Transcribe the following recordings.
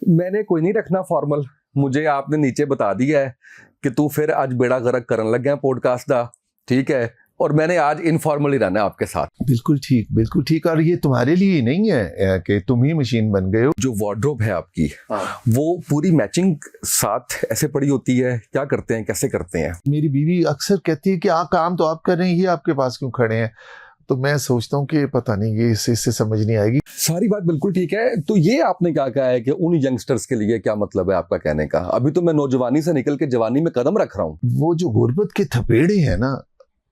मैंने कोई नहीं रखना फॉर्मल, मुझे आपने नीचे बता दिया है कि तू फिर आज बेड़ा गर्क करन लग गया पॉडकास्ट दा, ठीक है। और मैंने आज इनफॉर्मल ही रहना आपके साथ। बिल्कुल ठीक। और ये तुम्हारे लिए नहीं है कि तुम ही मशीन बन गए हो। जो वार्डरोब है आपकी, वो पूरी मैचिंग साथ ऐसे पड़ी होती है, क्या करते हैं, कैसे करते हैं? मेरी बीवी अक्सर कहती है कि काम तो आप कर रहे हैं, ये आपके पास क्यों खड़े हैं। तो मैं सोचता हूँ कि पता नहीं ये इससे समझ नहीं आएगी। सारी बात बिल्कुल ठीक है। तो ये आपने क्या कहा है कि उन यंगस्टर्स के लिए क्या मतलब है आपका कहने का? अभी तो मैं नौजवानी से निकल के जवानी में कदम रख रहा हूँ। वो जो गुर्बत के थपेड़े हैं ना,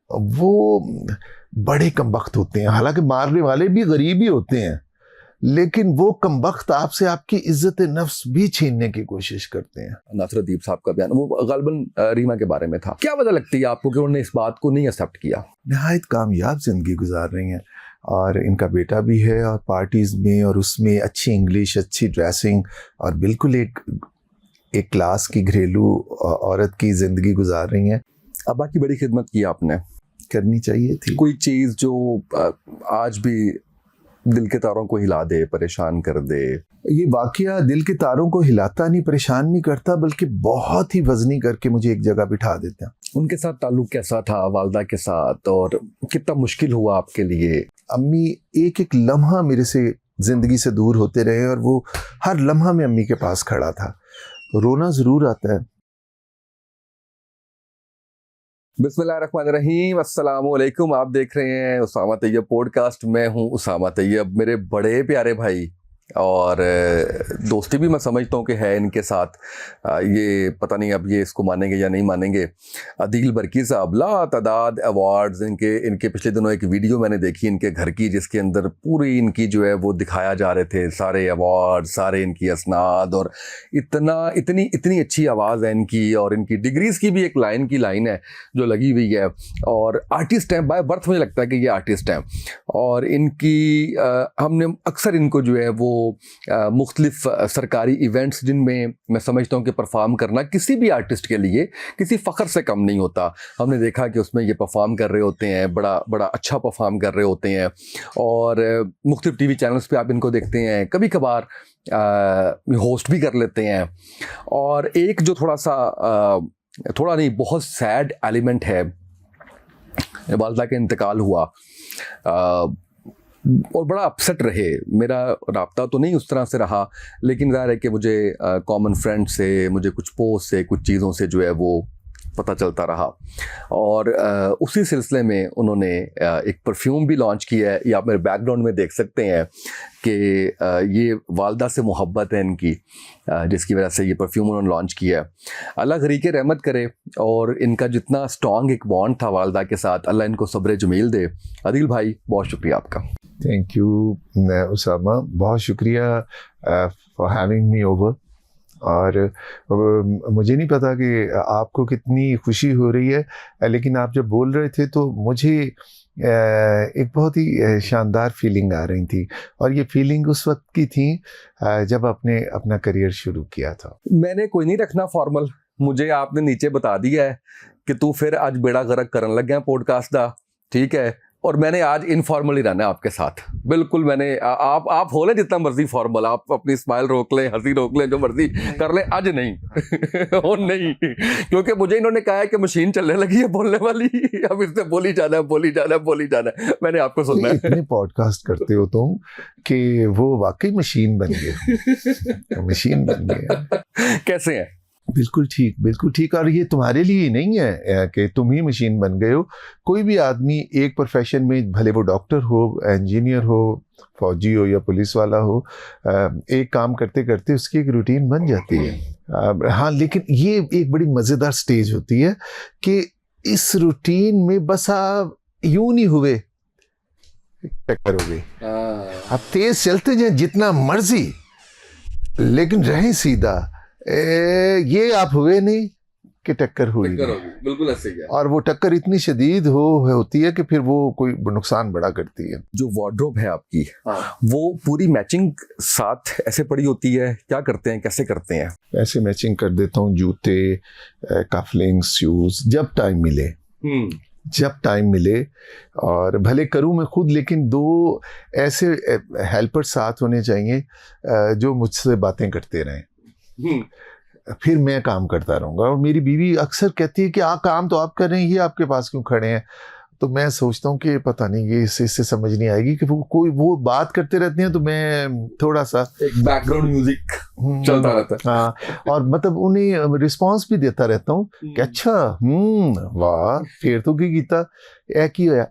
वो बड़े कमबख्त होते हैं। हालांकि मारने वाले भी गरीब ही होते हैं, लेकिन वो कमबख्त आपसे आपकी इज्जत नफ्स भी छीनने की कोशिश करते हैं। नासरुद्दीन साहब का बयान वो गालिबन रीमा के बारे में था। क्या वजह लगती है आपको कि उन्होंने इस बात को नहीं एक्सेप्ट किया? नहायत कामयाब जिंदगी गुजार रही हैं, और इनका बेटा भी है, और पार्टीज में और उसमें अच्छी इंग्लिश, अच्छी ड्रेसिंग, और बिल्कुल एक क्लास की घरेलू औरत की जिंदगी गुजार रही हैं। अब्बा की बड़ी खिदमत की आपने, करनी चाहिए थी। कोई चीज़ जो आज भी दिल के तारों को हिला दे, परेशान कर दे? ये वाकया दिल के तारों को हिलाता नहीं, परेशान नहीं करता, बल्कि बहुत ही वजनी करके मुझे एक जगह बिठा देता है। उनके साथ ताल्लुक कैसा था, वालदा के साथ, और कितना मुश्किल हुआ आपके लिए? अम्मी एक एक लम्हा मेरे से जिंदगी से दूर होते रहे, और वो हर लम्हा में अम्मी के पास खड़ा था। रोना जरूर आता है। बिस्मिल्लाहिर्रहमानिर्रहीम, अस्सलाम वालेकुम। आप देख रहे हैं उसामा तैयब पॉडकास्ट। मैं हूं उसामा तैयब। मेरे बड़े प्यारे भाई, और दोस्ती भी मैं समझता हूँ कि है इनके साथ। ये पता नहीं अब ये इसको मानेंगे या नहीं मानेंगे। अदील बरकी साहब, लातादाद अवार्ड्स इनके पिछले दिनों एक वीडियो मैंने देखी इनके घर की, जिसके अंदर पूरी इनकी जो है वो दिखाया जा रहे थे सारे अवार्ड, सारे इनकी असनाद, और इतनी अच्छी आवाज़ है इनकी, और इनकी डिग्रीज़ की भी एक लाइन है जो लगी हुई है। और आर्टिस्ट हैं बाय बर्थ, मुझे लगता है कि ये आर्टिस्ट हैं। और इनकी हमने अक्सर इनको जो है वो मुख्तलिफ सरकारी इवेंट्स, जिनमें मैं समझता हूँ कि परफॉर्म करना किसी भी आर्टिस्ट के लिए किसी फ़ख्र से कम नहीं होता, हमने देखा कि उसमें ये परफॉर्म कर रहे होते हैं, बड़ा अच्छा परफॉर्म कर रहे होते हैं। और मुख्तलिफ टीवी चैनल्स पे आप इनको देखते हैं, कभी कभार होस्ट भी कर लेते हैं। और एक जो थोड़ा नहीं, बहुत सैड एलिमेंट है, वालदा का इंतकाल हुआ, और बड़ा अपसेट रहे। मेरा राब्ता तो नहीं उस तरह से रहा, लेकिन ज़ाहिर है कि मुझे कॉमन फ्रेंड से, मुझे कुछ पोस्ट से, कुछ चीज़ों से जो है वो पता चलता रहा। और उसी सिलसिले में उन्होंने एक परफ्यूम भी लॉन्च किया है। ये आप मेरे बैकग्राउंड में देख सकते हैं कि ये वालदा से मोहब्बत है इनकी, जिसकी वजह से ये परफ्यूम उन्होंने लॉन्च किया है। अल्लाह गरीक़े रहमत करे, और इनका जितना स्ट्रॉन्ग एक बॉन्ड था वालदा के साथ, अल्लाह इनको सब्र जमील दे। अदील भाई, बहुत शुक्रिया आपका। थैंक यू उसामा, बहुत शुक्रिया फॉर हैविंग मी ओवर। और मुझे नहीं पता कि आपको कितनी खुशी हो रही है, लेकिन आप जब बोल रहे थे तो मुझे एक बहुत ही शानदार फीलिंग आ रही थी। और ये फीलिंग उस वक्त की थी जब आपने अपना करियर शुरू किया था। मैंने कोई नहीं रखना फॉर्मल, मुझे आपने नीचे बता दिया है कि तू फिर आज बेड़ा गर्क करन लग गया पॉडकास्ट दा, ठीक है। और मैंने आज इनफॉर्मल ही रहना है आपके साथ। बिल्कुल, मैंने आप हो ले जितना मर्जी फॉर्मल, आप अपनी स्माइल रोक लें, हंसी रोक लें, जो मर्जी कर लें, आज नहीं और नहीं, क्योंकि मुझे इन्होंने कहा है कि मशीन चलने लगी है बोलने वाली, अब इससे बोली जाना है। मैंने आपको सुनना है। इतने पॉडकास्ट करते हो तुम कि वो वाकई मशीन बन गए। मशीन बन गए। कैसे हैं? बिल्कुल ठीक। और ये तुम्हारे लिए नहीं है कि तुम ही मशीन बन गए हो। कोई भी आदमी एक प्रोफेशन में, भले वो डॉक्टर हो, इंजीनियर हो, फौजी हो या पुलिस वाला हो, एक काम करते करते उसकी एक रूटीन बन जाती है। हाँ, लेकिन ये एक बड़ी मज़ेदार स्टेज होती है कि इस रूटीन में बस आप यूं नहीं हुए, टक्कर हो गई। आप तेज चलते जाए जितना मर्जी, लेकिन रहे सीधा, ये आप हुए नहीं कि टक्कर हुई। बिल्कुल ऐसे ही है। और वो टक्कर इतनी शदीद होती है कि फिर वो कोई नुकसान बड़ा करती है। जो वार्डरोब है आपकी, वो पूरी मैचिंग साथ ऐसे पड़ी होती है, क्या करते हैं, कैसे करते हैं? ऐसे मैचिंग कर देता हूँ, जूते, कफलिंग, शूज, जब टाइम मिले। जब टाइम मिले, और भले करूं मैं खुद, लेकिन 2 ऐसे हेल्पर साथ होने चाहिए जो मुझसे बातें करते रहें, फिर मैं काम करता रहूँगा। और मेरी बीवी अक्सर कहती है कि काम तो आप कर रहे हैं, ये आपके पास क्यों खड़े हैं। तो मैं सोचता हूँ कि पता नहीं ये इससे समझ नहीं आएगी कि वो बात करते रहते हैं, तो मैं थोड़ा सा एक बैकग्राउंड म्यूजिक चलता रहता है। हाँ, और मतलब उन्हें रिस्पांस भी देता रहता हूँ कि अच्छा, वाह, फिर तो की कीता ए की होया,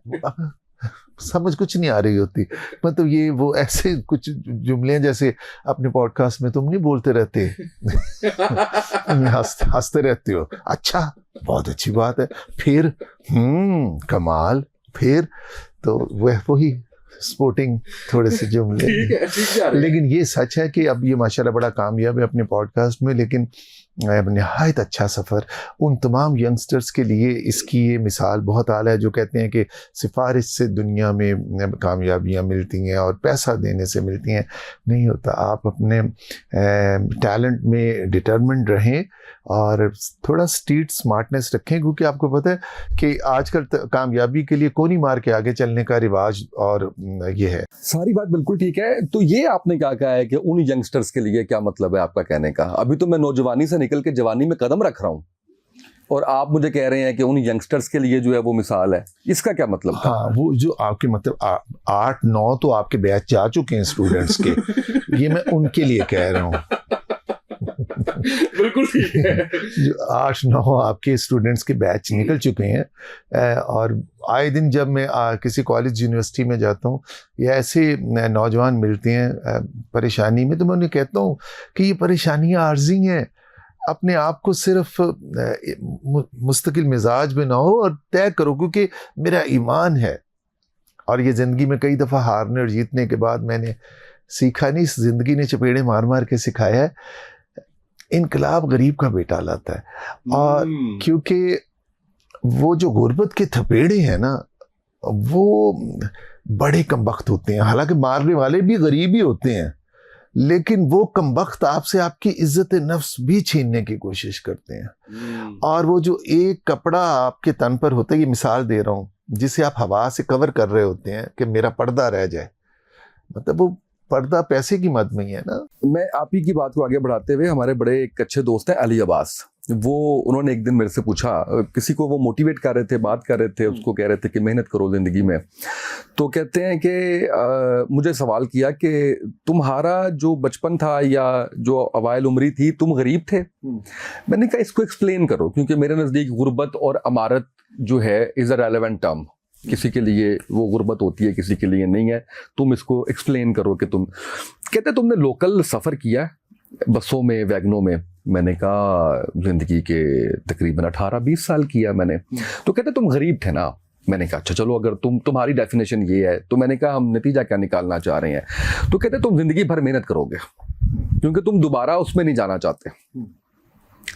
समझ कुछ नहीं आ रही होती। मतलब ये वो ऐसे कुछ जुमले हैं जैसे अपने पॉडकास्ट में तुम नहीं बोलते रहते, हंसते रहते हो, अच्छा बहुत अच्छी बात है, फिर कमाल, फिर तो वही स्पोर्टिंग थोड़े से जुमले। ठीक है। लेकिन ये सच है कि अब ये माशाल्लाह बड़ा कामयाब है अपने पॉडकास्ट में। लेकिन नहायत अच्छा सफ़र उन तमाम यंगस्टर्स के लिए, इसकी ये मिसाल बहुत आला है जो कहते हैं कि सिफारिश से दुनिया में कामयाबियाँ मिलती हैं और पैसा देने से मिलती हैं। नहीं होता। आप अपने टैलेंट में डिटरमिन्ड रहें और थोड़ा स्ट्रीट स्मार्टनेस रखें, क्योंकि आपको पता है कि आजकल कामयाबी के लिए कोनी मार के आगे चलने का रिवाज और ये है। सारी बात बिल्कुल ठीक है। तो ये आपने क्या कहा है कि उन यंगस्टर्स के लिए क्या मतलब है आपका कहने का? अभी तो मैं नौजवानी से निकल के जवानी में कदम रख रहा हूँ और आप मुझे कह रहे हैं कि उन यंगस्टर्स के लिए जो है वो मिसाल है, इसका क्या मतलब था? हाँ, वो जो आपके मतलब 8-9 तो आपके बैच जा चुके हैं स्टूडेंट्स के, ये मैं उनके लिए कह रहा हूँ। बिल्कुल ठीक है। जो 8-9 आपके स्टूडेंट्स के बैच निकल चुके हैं, और आए दिन जब मैं किसी कॉलेज यूनिवर्सिटी में जाता हूँ या ऐसे नौजवान मिलते हैं परेशानी में, तो मैं उन्हें कहता हूँ कि ये परेशानियाँ आर्जी हैं। अपने आप को सिर्फ मुस्तकिल मिजाज में ना हो और तय करो, क्योंकि मेरा ईमान है। और ये ज़िंदगी में कई दफ़ा हारने और जीतने के बाद मैंने सीखा नहीं, इस ज़िंदगी ने चपेड़े मार मार के सिखाया है, इनकलाब गरीब का बेटा लाता है। और क्योंकि वो जो गुर्बत के थपेड़े हैं ना, वो बड़े कमबख्त होते हैं। हालांकि मारने वाले भी गरीब ही होते हैं, लेकिन वो कमबख्त आपसे आपकी इज्जत नफ्स भी छीनने की कोशिश करते हैं। और वो जो एक कपड़ा आपके तन पर होता है, ये मिसाल दे रहा हूँ, जिसे आप हवा से कवर कर रहे होते हैं कि मेरा पर्दा रह जाए, मतलब वो पर्दा पैसे की मद में ही है ना। मैं आप ही की बात को आगे बढ़ाते हुए, हमारे बड़े एक अच्छे दोस्त हैं अली अब्बास, उन्होंने एक दिन मेरे से पूछा, किसी को वो मोटिवेट कर रहे थे, बात कर रहे थे, उसको कह रहे थे कि मेहनत करो ज़िंदगी में। तो कहते हैं कि मुझे सवाल किया कि तुम्हारा जो बचपन था या जो अवाइल उम्री थी, तुम गरीब थे? मैंने कहा इसको एक्सप्लेन करो, क्योंकि मेरे नज़दीक गुर्बत और अमारत जो है इज़ अ रेलेवेंट टर्म। किसी के लिए वो गुर्बत होती है, किसी के लिए नहीं है। तुम इसको एक्सप्लेन करो कि तुम, कहते तुमने लोकल सफ़र किया बसों में, वैगनों में? मैंने कहा ज़िंदगी के तकरीबन 18-20 साल किया मैंने। तो कहते तुम गरीब थे ना? मैंने कहा अच्छा चलो, अगर तुम्हारी डेफिनेशन ये है, तो मैंने कहा हम नतीजा क्या निकालना चाह रहे हैं? तो कहते तुम ज़िंदगी भर मेहनत करोगे, क्योंकि तुम दोबारा उसमें नहीं जाना चाहते।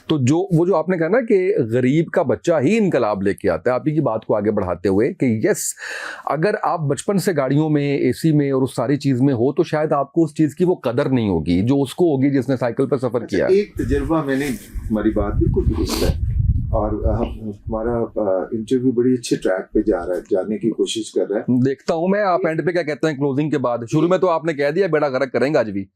तो जो आपने कहा ना कि गरीब का बच्चा ही इनकलाब लेके आता है, आप ही की बात को आगे बढ़ाते हुए कि यस, अगर आप बचपन से गाड़ियों में, एसी में और उस सारी चीज में हो, तो शायद आपको उस चीज की वो कदर नहीं होगी जो उसको होगी जिसने साइकिल पर सफर किया। एक तजुर्बा, मैंने, हमारी बात बिल्कुल दुरुस्त है, और हमारा इंटरव्यू बड़ी अच्छे ट्रैक पे जा रहा है, जाने की कोशिश कर रहा है। देखता हूँ मैं आप एंड पे क्या कहते हैं क्लोजिंग के बाद। शुरू में तो आपने कह दिया बेड़ा गर्क करेंगे आज भी।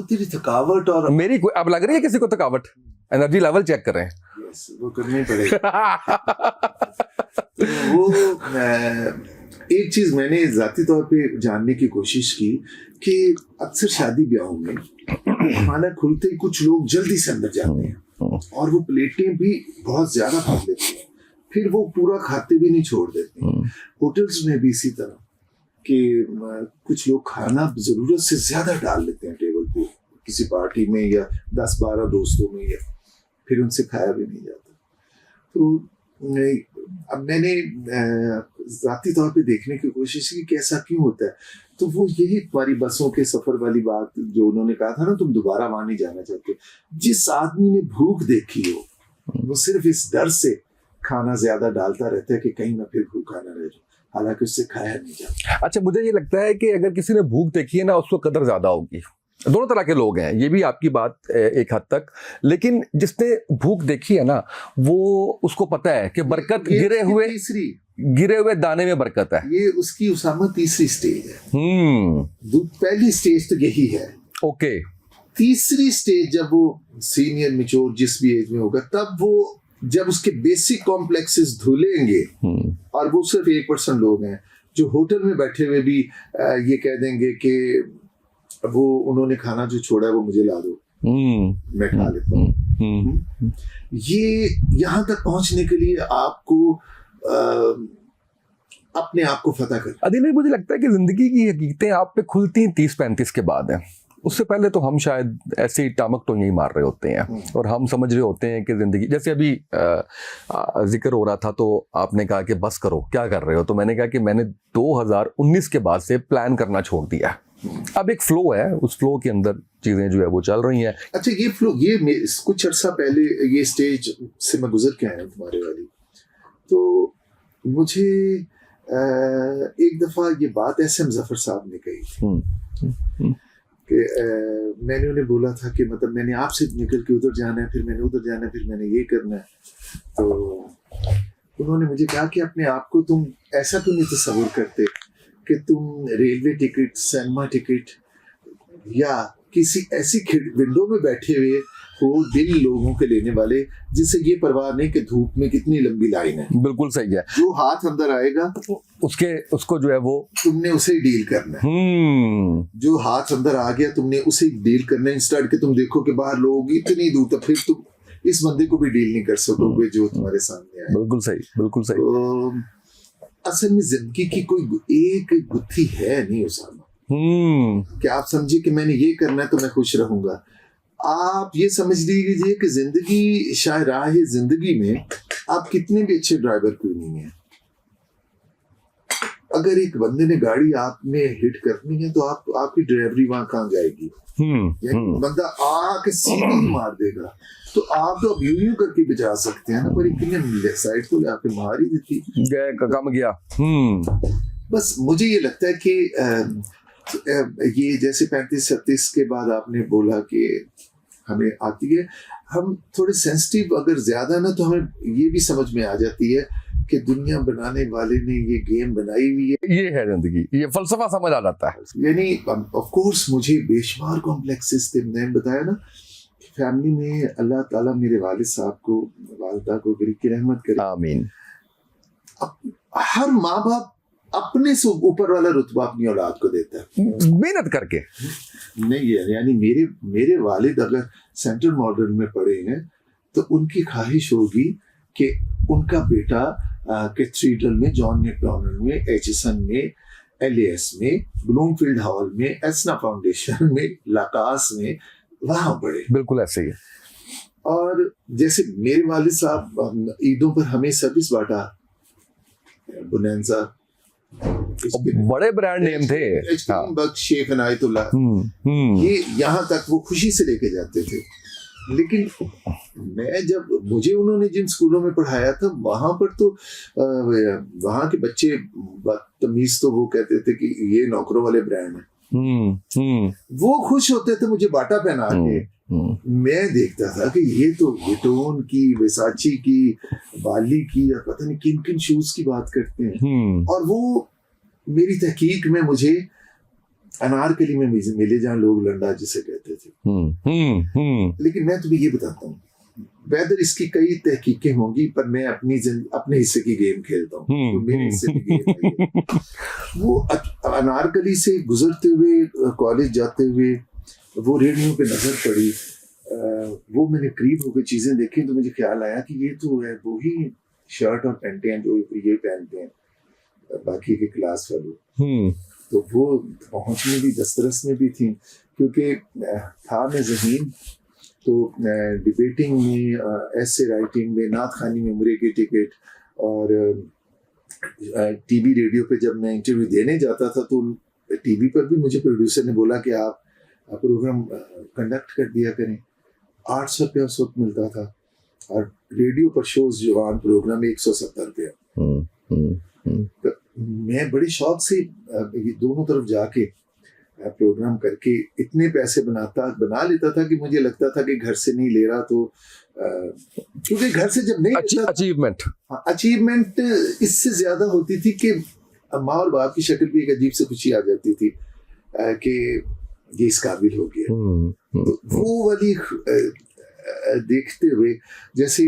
तेरी थकावट और मेरी अब लग रही है किसी को थकावट? एनर्जी लेवल चेक कर रहे हैं। यस, वो करना ही पड़ेगा। तो वो एक चीज मैंने जाती तौर पे जानने की कोशिश की कि अक्सर शादी ब्याहों में खाना खुलते ही कुछ लोग जल्दी से अंदर जाते हैं और वो प्लेटें भी बहुत ज्यादा खा लेते हैं, फिर वो पूरा खाते भी नहीं छोड़ देते हैं। होटल्स में भी इसी तरह कि कुछ लोग खाना जरूरत से ज्यादा डाल लेते हैं टेबल पे, किसी पार्टी में या 10-12 दोस्तों में, या फिर उनसे खाया भी नहीं जाता। तो अब मैंने जाती तौर पे देखने की कोशिश की कि ऐसा क्यों होता है। तो वो यही हमारी बसों के सफर वाली बात जो उन्होंने कहा था ना, तुम दोबारा वहां नहीं जाना चाहते। जिस आदमी ने भूख देखी हो, वो सिर्फ इस डर से खाना ज्यादा डालता रहता है कि कहीं ना फिर भूखा ना रह जाए, हालांकि उससे खाया नहीं जाता। अच्छा, मुझे ये लगता है कि अगर किसी ने भूख देखी है ना, उसको कदर ज्यादा होगी। दोनों तरह के लोग हैं, ये भी आपकी बात एक हद तक, लेकिन जिसने भूख देखी है ना, वो उसको पता है कि बरकत गिरे हुए दाने में बरकत है। ये उसकी उसामा तीसरी स्टेज है। पहली स्टेज तो यही है। ओके। तीसरी स्टेज जब वो सीनियर मिच्योर जिस भी एज में होगा, तब वो जब उसके बेसिक कॉम्प्लेक्सेस धुलेंगे, और वो सिर्फ 1% लोग हैं जो होटल में बैठे हुए भी ये कह देंगे कि वो उन्होंने खाना जो छोड़ा है वो मुझे ला दो, मैं खा लेता हूँ। ये यहाँ तक पहुंचने के लिए आपको अपने आप को फतह कर। अदिल भाई, मुझे लगता है कि जिंदगी की हकीकतें आप पे खुलती 30-35 के बाद हैं। उससे पहले तो हम शायद ऐसे ही टामक तो यही मार रहे होते हैं, और हम समझ रहे होते हैं कि जिंदगी, जैसे अभी जिक्र हो रहा था तो आपने कहा कि बस करो, क्या कर रहे हो, तो मैंने कहा कि मैंने 2019 के बाद से प्लान करना छोड़ दिया। अब एक फ्लो है, उस फ्लो के अंदर चीजें जो है वो चल रही हैं। अच्छा, ये फ्लो, ये कुछ अर्सा पहले ये स्टेज से मैं गुजर के आया तुम्हारे वाली, तो मुझे एक दफा ये बात एसएम जफर साहब ने कही थी कि मैंने उन्हें बोला था कि मतलब मैंने आपसे निकल के उधर जाना है, फिर मैंने उधर जाना है, फिर मैंने ये करना है। तो उन्होंने मुझे कहा कि अपने आप को तुम ऐसा क्यों नहीं तस्वुर करते कि तुम रेलवे टिकट, सिनेमा टिकट या किसी ऐसी विंडो में बैठे हुए हो, दिल लोगों के लेने वाले, जिससे ये परवाह नहीं कि धूप में कितनी लंबी लाइन है। बिल्कुल सही है। जो हाथ अंदर आएगा उसको जो है वो तुमने उसे डील करना है। जो हाथ अंदर आ गया तुमने उसे डील करना है, इंस्टेड के तुम देखो कि बाहर लोग इतनी दूर तक, फिर तुम इस बंदे को भी डील नहीं कर सकोगे जो तुम्हारे सामने आए। बिल्कुल सही, बिल्कुल सही। तो असल में जिंदगी की कोई एक गुत्थी है नहीं उसामा, कि आप समझिए कि मैंने ये करना है तो मैं खुश रहूंगा। आप ये समझ लीजिए कि जिंदगी शाहराह जिंदगी में आप कितने भी अच्छे ड्राइवर क्यों नहीं है, अगर एक बंदे ने गाड़ी आप में हिट करनी है तो आपकी ड्राइवरी वहां कहाँ जाएगी? बंदा आके सीधी मार देगा तो आप तो अब यूं करके बचा सकते हैं ना, पर एक साइड तो आके मार ही देती, कम गया। बस मुझे ये लगता है कि ये जैसे 35-36 के बाद आपने बोला कि हमें आती है, हम थोड़े सेंसिटिव अगर ज्यादा ना, तो हमें ये भी समझ में आ जाती है कि दुनिया बनाने वाले ने ये गेम बनाई हुई है, ये है जिंदगी, ये फलसफा समझ आ जाता है। यानी ऑफ कोर्स मुझे बेशुमार कॉम्प्लेक्सेस थे। मैंने बताया ना, फैमिली में अल्लाह ताला मेरे वालिद साहब को, वालिदा को बड़ी की रहमत करे, आमीन। हर माँ बाप अपने से ऊपर वाला रुतबा अपनी औलाद को देता है, मेहनत करके। नहीं है, यानी मेरे वालिद अगर सेंट्रल मॉडर्न में पढ़े हैं तो उनकी ख्वाहिश होगी कि उनका बेटा कैथीड्रल में, जॉन मैकडॉनल्ड में, एचएसएन में, एलएएस में, ब्लूमफील्ड हॉल में, एस्ना फाउंडेशन में, लाकास में, वहां पढ़े। बिल्कुल ऐसे ही है। और जैसे मेरे वालिद साहब ईदों पर हमें सर्विस बांटा, बोनेंजा, बड़े ब्रांड नेम थे, शेख अनायतुल्लाह, ये यहाँ तक वो खुशी से लेके जाते थे। लेकिन मैं जब मुझे उन्होंने जिन स्कूलों में पढ़ाया था वहां पर तो वहां के बच्चे बदतमीज, तो वो कहते थे कि ये नौकरों वाले ब्रांड हैं। वो खुश होते थे मुझे बाटा पहना के, मैं देखता था कि ये तो विटोन की, वेसाची की, बाली की, या पता नहीं किन किन शूज की बात करते हैं। और वो मेरी तहकीक में मुझे अनारकली में मिले जहाँ लोग लंडा जिसे कहते थे। लेकिन मैं तुम्हें ये बताता हूँ, वेदर इसकी कई तहकीकें होंगी, पर मैं अपने हिस्से की गेम खेलता हूँ। तो मेरे हिस्से की गेम वो अनारकली से गुजरते हुए, कॉलेज जाते हुए, वो रेडियो पे नजर पड़ी, वो मैंने करीब होकर चीजें देखी, तो मुझे ख्याल आया कि ये तो है वही शर्ट और पैंटें हैं जो ये पहनते हैं बाकी के क्लास वालों। तो वो पहुंच में भी, दस्तरस में भी थी, क्योंकि था मैं ज़हीन, तो डिबेटिंग में, ऐसे राइटिंग में, नात खानी में उम्रे की टिकट, और टीवी रेडियो पे जब मैं इंटरव्यू देने जाता था तो टीवी पर भी मुझे प्रोड्यूसर ने बोला कि आप प्रोग्राम कंडक्ट कर दिया करें। 800 रुपया उस वक्त मिलता था, और रेडियो पर शोज जवान प्रोग्राम 170 रुपया। तो मैं बड़े शौक से दोनों तरफ जाके प्रोग्राम करके इतने पैसे बना लेता था कि मुझे लगता था कि घर से नहीं ले रहा तो क्योंकि घर से जब नहीं अचीवमेंट अचीवमेंट इससे ज्यादा होती थी कि माँ और बाप की शक्ल भी एक अजीब से खुशी आ जाती थी कि ये इस काबिल हो गया। तो वो वाली देखते हुए, जैसे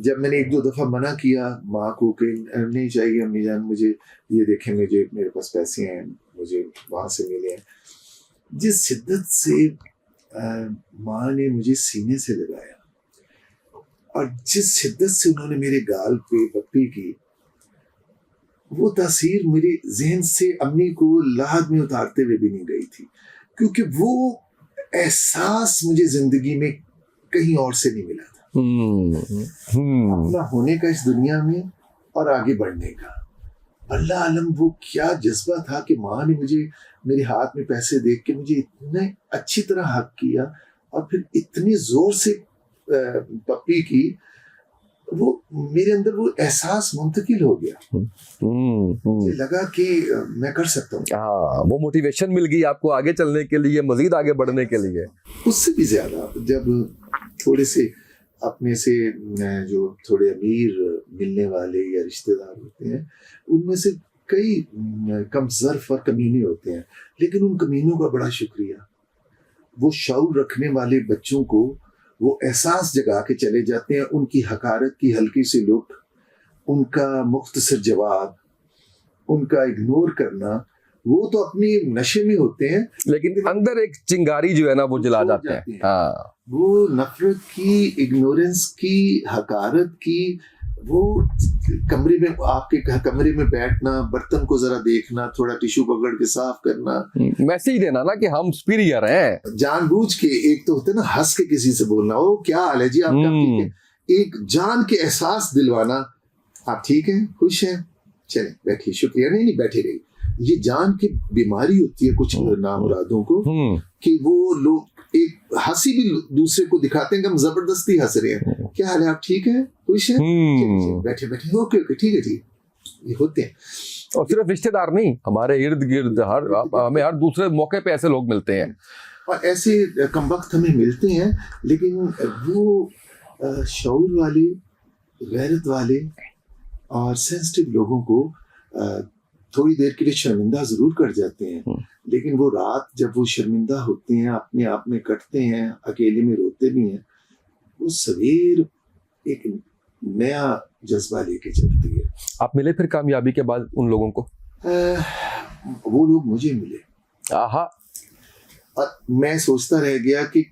जब मैंने 1-2 दफा मना किया माँ को कि नहीं चाहिए अम्मी जान, मुझे ये देखें, मुझे मेरे पास पैसे हैं, मुझे वहां से मिले हैं, जिस शिद्दत से माँ ने मुझे सीने से लगाया और जिस शिद्दत से उन्होंने मेरे गाल पे पप्पी की, वो तासीर मेरे जहन से अम्मी को लाहद में उतारते हुए भी नहीं गई थी, क्योंकि वो एहसास मुझे जिंदगी में कहीं और से नहीं मिला था। अपना होने का इस दुनिया में और आगे बढ़ने का। अल्लाह आलम वो क्या जज्बा था कि माँ ने मुझे मेरे हाथ में पैसे देख के मुझे इतने अच्छी तरह हक किया और फिर इतनी जोर से पप्पी की, वो मेरे अंदर वो एहसास मुंतकिल हो गया। मुझे लगा कि मैं कर सकता हूँ। हाँ, वो मोटिवेशन मिल गई आपको आगे चलने के लिए, मजीद आगे बढ़ने के लिए। उससे भी ज्यादा जब थोड़े से अपने से जो थोड़े अमीर मिलने वाले या रिश्तेदार होते हैं, उनमें से कई कम ज़र्फ और कमीने होते हैं, लेकिन उन कमीनों का बड़ा शुक्रिया। वो शऊर रखने वाले बच्चों को वो एहसास जगा के चले जाते हैं, उनकी हकारत की हल्की सी लुक, उनका मुख्तसर जवाब, उनका इग्नोर करना, वो तो अपनी नशे में होते हैं, लेकिन अंदर एक चिंगारी जो है ना वो जला जाते हैं। हाँ, वो नफरत की, इग्नोरेंस की, हकारत की, वो कमरे में आपके कमरे में बैठना, बर्तन को जरा देखना, थोड़ा टिश्यू पकड़ के साफ करना, मैसेज देना ना कि हम सुपीरियर हैं, जानबूझ के। एक तो होता है ना हंस के किसी से बोलना, ओ क्या हाल है जी आपका, ठीक है, एक जान के एहसास दिलवाना, आप ठीक हैं, खुश हैं, चले बैठिए, शुक्रिया, नहीं बैठे रहिए। ये जान की बीमारी होती है कुछ नामुरादों को कि वो लोग एक हंसी भी दूसरे को दिखाते हैं कि हम जबरदस्ती हंस रहे हैं, क्या हाल है, आप ठीक हैं, खुश हैं, बैठे बैठे, ओके ओके, ठीक है ठीक, ये होते हैं। और सिर्फ रिश्तेदार नहीं, हमारे इर्द गिर्द हमें हर दूसरे मौके पे ऐसे लोग मिलते हैं, और ऐसे कमबख्त हमें मिलते हैं, लेकिन वो शऊर वाले, गैरत वाले और सेंसिटिव लोगों को थोड़ी देर के लिए शर्मिंदा जरूर कर जाते हैं, लेकिन वो रात जब वो शर्मिंदा होते हैं, अपने आप में कटते हैं, अकेले में रोते भी हैं, वो सवेर एक नया जज्बा लेके चलती है। आप मिले फिर कामयाबी के बाद उन लोगों को? वो लोग मुझे मिले। आहा, और मैं सोचता रह गया कि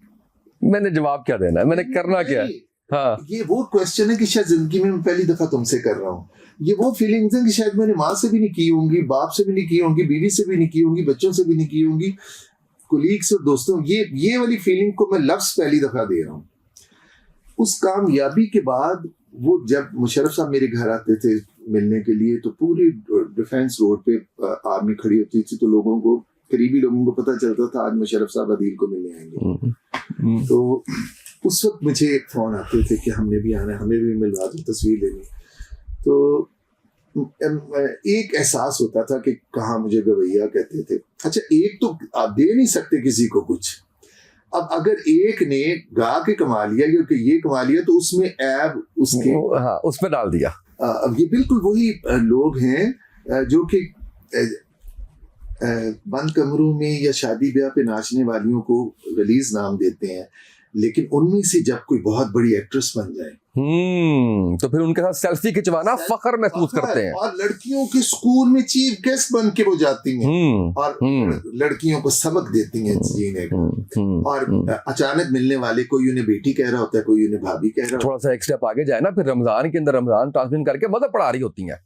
मैंने जवाब क्या देना है, मैंने करना क्या है। हाँ, ये वो क्वेश्चन है कि शायद जिंदगी में मैं पहली दफा तुमसे कर रहा हूँ। ये वो फीलिंग्स हैं कि शायद मैंने माँ से भी नहीं की होंगी, बाप से भी नहीं की होंगी, बीवी से भी नहीं की होंगी, बच्चों से भी नहीं की होंगी, कोलीग्स और दोस्तों, ये वाली फीलिंग को मैं लफ्ज पहली दफा दे रहा हूँ। उस कामयाबी के बाद वो जब मुशर्रफ साहब मेरे घर आते थे मिलने के लिए, तो पूरी डिफेंस रोड पे आर्मी खड़ी होती थी, तो लोगों को, करीबी लोगों को पता चलता था आज मुशर्रफ साहब अदील को मिलने आएंगे। तो उस वक्त मुझे फोन आते थे कि हमने भी आना है, हमें भी मिलवा दो, तस्वीर लेनी। तो एक एहसास होता था कि कहाँ मुझे गवैया कहते थे। अच्छा, एक तो आप दे नहीं सकते किसी को कुछ, अब अगर एक ने गा के कमा लिया क्योंकि ये कमा लिया, तो उसमें ऐब उसके, हाँ, उसमें डाल दिया। अब ये बिल्कुल वही लोग हैं जो कि बंद कमरों में या शादी ब्याह पे नाचने वालियों को रिलीज नाम देते हैं, लेकिन उनमें से जब कोई बहुत बड़ी एक्ट्रेस बन जाए तो फिर उनके साथ सेल्फी खिंचवाना फख्र महसूस करते हैं। और लड़कियों के स्कूल में चीफ गेस्ट बन के वो जाती हैं और लड़कियों को सबक देती हैं जीने का। और अचानक मिलने वाले, कोई उन्हें बेटी कह रहा होता है, कोई उन्हें भाभी कह रहा होता है। थोड़ा सा एक स्टेप आगे जाए ना, फिर रमजान के अंदर रमजान ट्रांसमिशन करके मदद पढ़ा रही होती हैं।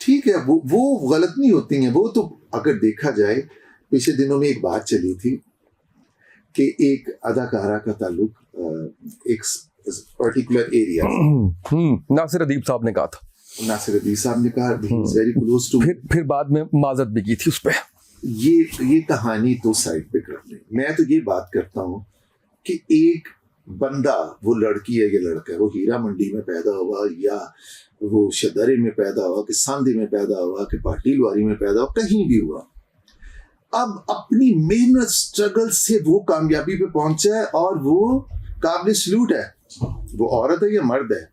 ठीक है, वो गलत नहीं होती हैं। वो तो अगर देखा जाए, पिछले दिनों में एक बात चली थी कि एक अदाकारा का ताल्लुक एक पर्टिकुलर एरिया, नासिर अदीब साहब ने कहा था, नासिर अदीब साहब ने कहा वेरी क्लोज टू, फिर बाद में माजरत भी की थी उस पर। ये कहानी तो साइड पे कर लें। मैं तो ये बात करता हूँ कि एक बंदा, वो लड़की है या लड़का है, वो हीरा मंडी में पैदा हुआ या वो शदरे में पैदा हुआ कि सांदी में पैदा हुआ कि पाटीलवारी में पैदा हुआ, कहीं भी हुआ, अब अपनी मेहनत स्ट्रगल से वो कामयाबी पे पहुंचा है और वो काबिल सलूट है, वो औरत है या मर्द है,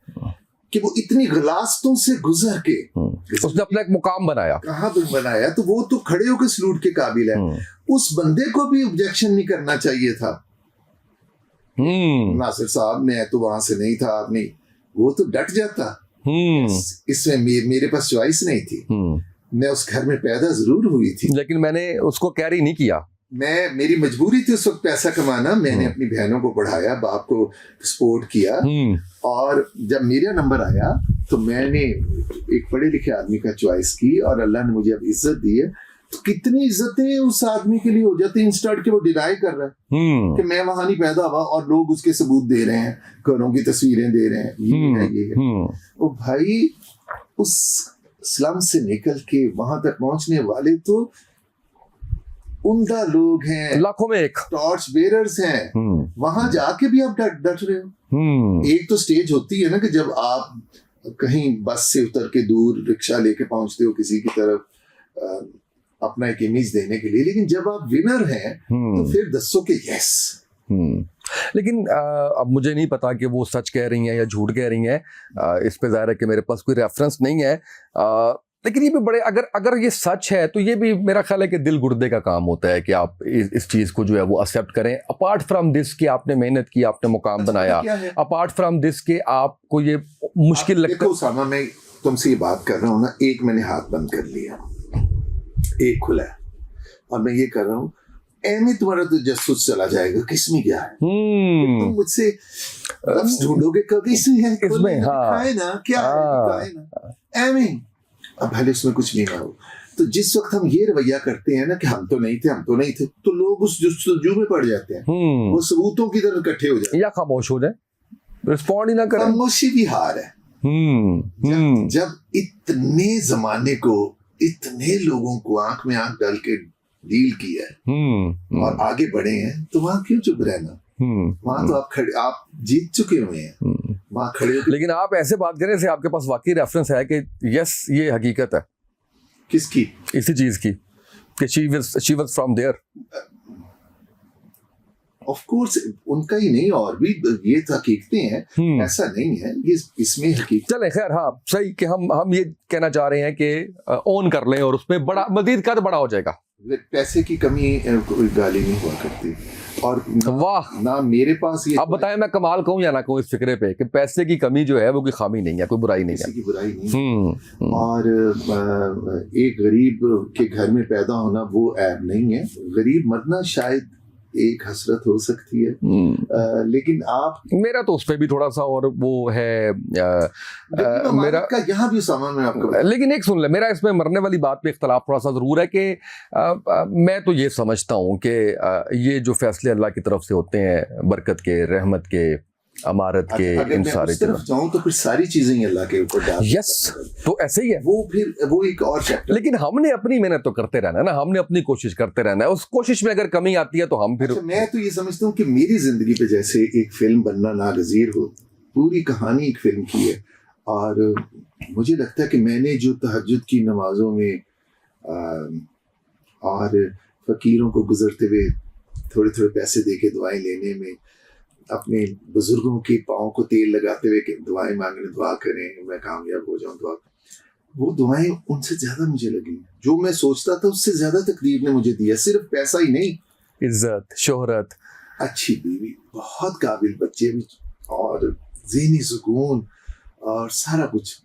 कि वो इतनी गलास्तों से गुजर के उसने अपना एक मुकाम बनाया, कहाँ पे बनाया, तो वो तो खड़े होकर सलूट के काबिल है। उस बंदे को भी ऑब्जेक्शन नहीं करना चाहिए था। नासिर साहब मैं तो वहां से नहीं था, आपने, वो तो डट जाता। इसमें मेरे पास चॉइस नहीं थी। मैं उस घर में पैदा जरूर हुई थी, लेकिन मैंने उसको कैरी नहीं किया। मेरी मजबूरी थी उस वक्त पैसा कमाना। मैंने अपनी बहनों को पढ़ाया, बाप को सपोर्ट किया, और जब मेरा नंबर आया तो मैंने एक पढ़े लिखे आदमी का चॉइस की, और अल्लाह ने मुझे अब इज्जत दी है। तो कितनी इज्जतें उस आदमी के लिए हो जाती है, इंस्टेंट के वो डिनाई कर रहा है कि मैं वहां नहीं पैदा हुआ, और लोग उसके सबूत दे रहे हैं, घरों की तस्वीरें दे रहे हैं, ये है। ओ भाई, उस स्लम से निकल के वहां तक पहुंचने वाले तो उम्दा लोग हैं, लाखों में एक टॉर्च बेरर्स हैं। वहां जाके भी आप डट रहे हो। एक तो स्टेज होती है ना कि जब आप कहीं बस से उतर के दूर रिक्शा लेके पहुंचते हो किसी की तरफ, अपना एक इमेज देने के लिए, लेकिन जब आप विनर हैं तो फिर दसों के यस। लेकिन अब मुझे नहीं पता कि वो सच कह रही हैं या झूठ कह रही हैं, इस पे ज़ाहिर है कि मेरे पास कोई रेफरेंस नहीं है, लेकिन ये भी बड़े, अगर ये सच है तो ये भी मेरा ख्याल है कि दिल गुर्दे का काम होता है कि आप इस चीज़ को जो है वो एक्सेप्ट करें। अपार्ट फ्रॉम दिस कि आपने मेहनत की, आपने मुकाम बनाया, अपार्ट फ्रॉम दिस कि आपको ये मुश्किल लगता है। देखो सामा, मैं तुमसे ये बात कर रहा हूँ ना, एक मैंने हाथ बंद कर लिया, एक खुला है, और मैं ये कर रहा हूँ, एमी तुम्हारा तो जसूस चला जाएगा, किसमें क्या है, तुम मुझसे लफ्ज़ ढूंढोगे कभी इसमें, हाँ ना क्या है ना, एमी अब भले उसमें कुछ भी ना हो। तो जिस वक्त हम ये रवैया करते हैं ना कि हम तो नहीं थे, तो लोग उस जुस्तजू में पड़ जाते हैं, वो सबूतों की तरह इकट्ठे हो जाते हैं, या खामोश हो जाए, रिस्पॉन्ड ही ना करें। खामोशी भी हार है। जब इतने जमाने को, इतने लोगों को आंख में आंख डाल के डील किया है और आगे बढ़े हैं, तो वहां क्यों चुप रहना? वहां तो आप जीत चुके हुए हैं, वहां खड़े हो। लेकिन आप ऐसे बात करें से आपके पास वाकई रेफरेंस है कि यस ये हकीकत है। किसकी? इसी चीज की कि she was from there। Of course उनका ही नहीं, और भी ये हकीकतें हैं, ऐसा नहीं है, ये इसमें हकीकत। चले खैर, हाँ सही कि हम ये कहना चाह रहे हैं कि ओन कर लें और उसमें बड़ा मजीद कद बड़ा हो जाएगा। पैसे की कमी कोई गाली नहीं हुआ करती, और वाह ना मेरे पास ये। अब बताएं मैं कमाल कहूँ या ना कहूँ इस फिक्रे पे कि पैसे की कमी जो है वो कोई खामी नहीं है, कोई बुराई नहीं है, किसी की बुराई नहीं। और एक गरीब के घर में पैदा होना वो ऐब नहीं है, गरीब मरना शायद एक हसरत हो सकती है, लेकिन आप, मेरा तो उस पे भी थोड़ा सा और वो है मेरा का यहाँ भी सामान में आपको, लेकिन एक सुन ले, मेरा इसमें मरने वाली बात पे इख्तलाफ थोड़ा सा जरूर है कि मैं तो ये समझता हूँ कि ये जो फैसले अल्लाह की तरफ से होते हैं, बरकत के, रहमत के, अमारत के, इन सारी तरफ जाऊं तो फिर सारी चीजें ही अल्लाह के ऊपर डाल। यस, तो ऐसे ही है वो एक और चैप्टर। लेकिन हमने अपनी मेहनत तो करते रहना है ना, हमने अपनी कोशिश करते रहना है, उस कोशिश में अगर कमी आती है तो हम फिर। मैं तो ये समझता हूँ कि मेरी जिंदगी पे जैसे एक फिल्म बनना नागजीर हो, पूरी कहानी एक फिल्म की है, और मुझे लगता है कि मैंने जो तहज्जुद की नमाजों में और फकीरों को गुजरते हुए थोड़े थोड़े पैसे दे के दुआएं लेने में, अपने बुजुर्गों के पाँव को तेल लगाते हुए कि दुआएं मांगने, दुआ करें मैं कामयाब हो जाऊं, दुआ, वो दुआएं उनसे ज्यादा मुझे लगी, जो मैं सोचता था उससे ज्यादा तकदीर ने मुझे दिया। सिर्फ पैसा ही नहीं, इज्जत, शोहरत, अच्छी बीवी, बहुत काबिल बच्चे भी, और ज़हनी सुकून और सारा कुछ।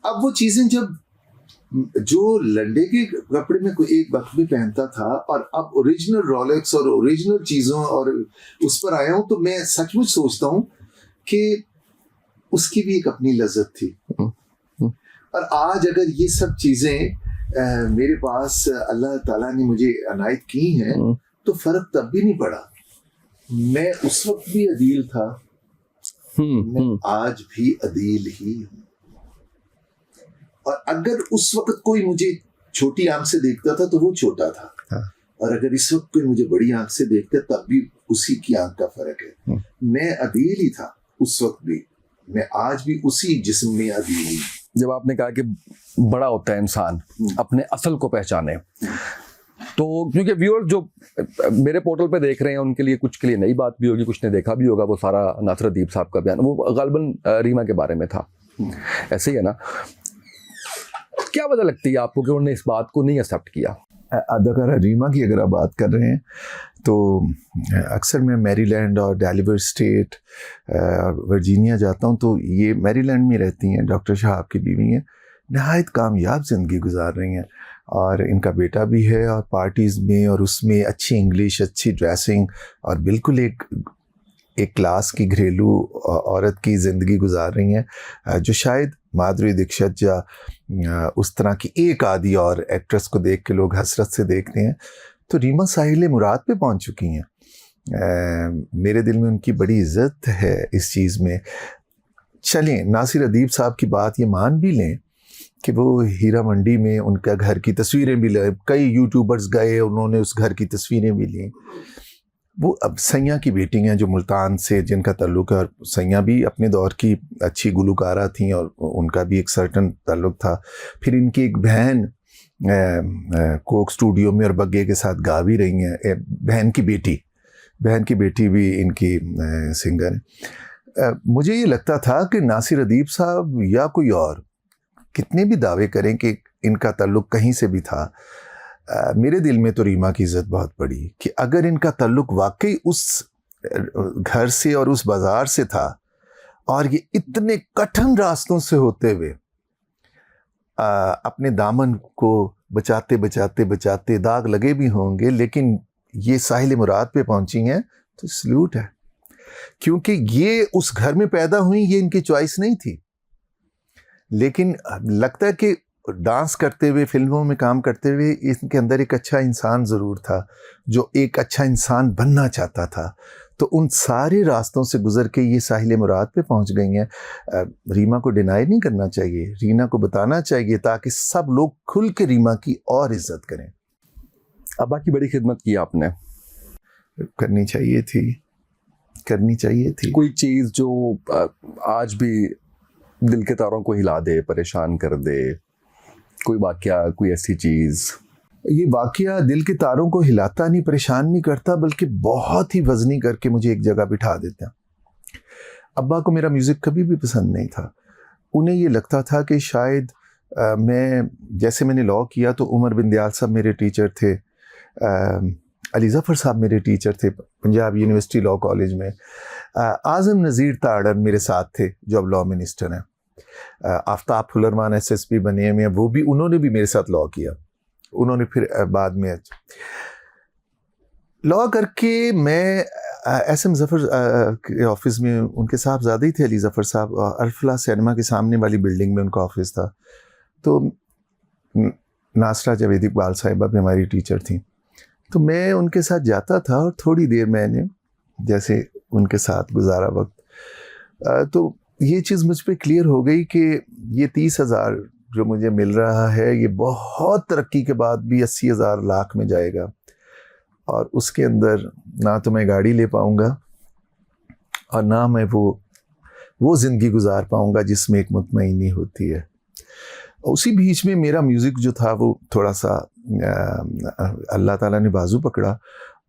अब वो चीजें जब जो लंडे के कपड़े में कोई एक वक्त में पहनता था, और अब ओरिजिनल रोलेक्स और ओरिजिनल चीजों और उस पर आया हूं, तो मैं सचमुच सोचता हूं कि उसकी भी एक अपनी लज्जत थी। और आज अगर ये सब चीजें मेरे पास अल्लाह ताला ने मुझे अनायत की हैं, तो फर्क तब भी नहीं पड़ा। मैं उस वक्त भी अदील था, मैं आज भी अदील ही हूं। और अगर उस वक्त कोई मुझे छोटी आंख से देखता था तो वो छोटा था, हाँ। और अगर इस वक्त कोई मुझे बड़ी आंख से देखता तब भी उसी की आंख का फर्क है। मैं अदील ही था उस वक्त भी, मैं आज भी उसी जिस्म में अदील ही। जब आपने कहा कि बड़ा होता है इंसान अपने असल को पहचाने, तो क्योंकि व्यूअर्स जो मेरे पोर्टल पे देख रहे हैं उनके लिए कुछ के लिए नई बात भी होगी, कुछ ने देखा भी होगा वो सारा नासिर अदीब साहब का बयान, वो गालिबन रीमा के बारे में था, ऐसे ही है ना। क्या वजह लगती है आपको कि उन्होंने इस बात को नहीं एक्सेप्ट किया? अदाकारा रीमा की अगर आप बात कर रहे हैं तो अक्सर मैं मैरीलैंड और डेलावेयर स्टेट वर्जीनिया जाता हूं, तो ये मैरीलैंड में रहती हैं, डॉक्टर शाहब की बीवी हैं, नहायत कामयाब ज़िंदगी गुजार रही हैं और इनका बेटा भी है और पार्टीज़ में और उसमें अच्छी इंग्लिश, अच्छी ड्रेसिंग और बिल्कुल एक क्लास की घरेलू औरत की ज़िंदगी गुजार रही हैं, जो शायद माधुरी दीक्षित या उस तरह की एक आधी और एक्ट्रेस को देख के लोग हसरत से देखते हैं। तो रीमा साहिल मुराद पे पहुंच चुकी हैं। मेरे दिल में उनकी बड़ी इज़्ज़त है इस चीज़ में। चलें, नासिर अदीब साहब की बात ये मान भी लें कि वो हीरा मंडी में उनका घर की तस्वीरें भी ले, कई यूट्यूबर्स गए, उन्होंने उस घर की तस्वीरें भी ली। वो अब सैया की बेटी हैं जो मुल्तान से जिनका ताल्लुक़ है, और सैया भी अपने दौर की अच्छी गुलकारा थी और उनका भी एक सर्टन ताल्लुक़ था। फिर इनकी एक बहन कोक स्टूडियो में और बग्गे के साथ गा भी रही हैं। बहन की बेटी भी इनकी सिंगर है। मुझे ये लगता था कि नासिर अदीब साहब या कोई और कितने भी दावे करें कि इनका ताल्लुक़ कहीं से भी था, मेरे दिल में तो रीमा की इज़्ज़त बहुत बड़ी कि अगर इनका ताल्लुक़ वाकई उस घर से और उस बाज़ार से था और ये इतने कठिन रास्तों से होते हुए अपने दामन को बचाते बचाते बचाते दाग लगे भी होंगे, लेकिन ये साहिल मुराद पे पहुंची हैं, तो सल्यूट है। क्योंकि ये उस घर में पैदा हुई, ये इनकी चॉइस नहीं थी, लेकिन लगता है कि डांस करते हुए, फिल्मों में काम करते हुए इनके अंदर एक अच्छा इंसान ज़रूर था, जो एक अच्छा इंसान बनना चाहता था। तो उन सारे रास्तों से गुजर के ये साहिल मुराद पे पहुंच गई हैं। रीमा को डिनाई नहीं करना चाहिए, रीना को बताना चाहिए, ताकि सब लोग खुल के रीमा की और इज्जत करें। अब्बा की बड़ी खिदमत की आपने। करनी चाहिए थी। कोई चीज़ जो आज भी दिल के तारों को हिला दे, परेशान कर दे, कोई वाकया, कोई ऐसी चीज़? ये वाकया दिल के तारों को हिलाता नहीं, परेशान नहीं करता, बल्कि बहुत ही वजनी करके मुझे एक जगह बिठा देता। अब्बा को मेरा म्यूज़िक कभी भी पसंद नहीं था। उन्हें ये लगता था कि शायद जैसे मैंने लॉ किया तो उमर बिन दयाल साहब मेरे टीचर थे, अली ज़फ़र साहब मेरे टीचर थे पंजाब यूनिवर्सिटी लॉ कॉलेज में, आज़म नज़ीर ताड़न मेरे साथ थे जो अब लॉ मिनिस्टर हैं, आफ्ताब फुलरमान SSP बने हैं, वो भी, उन्होंने भी मेरे साथ लॉ किया। उन्होंने फिर बाद में लॉ करके मैं SM ज़फ़र के ऑफिस में, उनके साहबजादे ही थे अली ज़फ़र साहब, अल्फला सिनेमा के सामने वाली बिल्डिंग में उनका ऑफिस था। तो नासरा जावेद इकबाल साहिबा भी हमारी टीचर थी, तो मैं उनके साथ जाता था और थोड़ी देर मैंने जैसे उनके साथ गुजारा वक्त, तो ये चीज़ मुझ पे क्लियर हो गई कि ये 30,000 जो मुझे मिल रहा है, ये बहुत तरक्की के बाद भी 80,000 लाख में जाएगा, और उसके अंदर ना तो मैं गाड़ी ले पाऊँगा और ना मैं वो ज़िंदगी गुजार पाऊँगा जिसमें एक मुतमईनी होती है। उसी बीच में मेरा म्यूज़िक जो था वो थोड़ा सा अल्लाह ताला ने बाजू पकड़ा,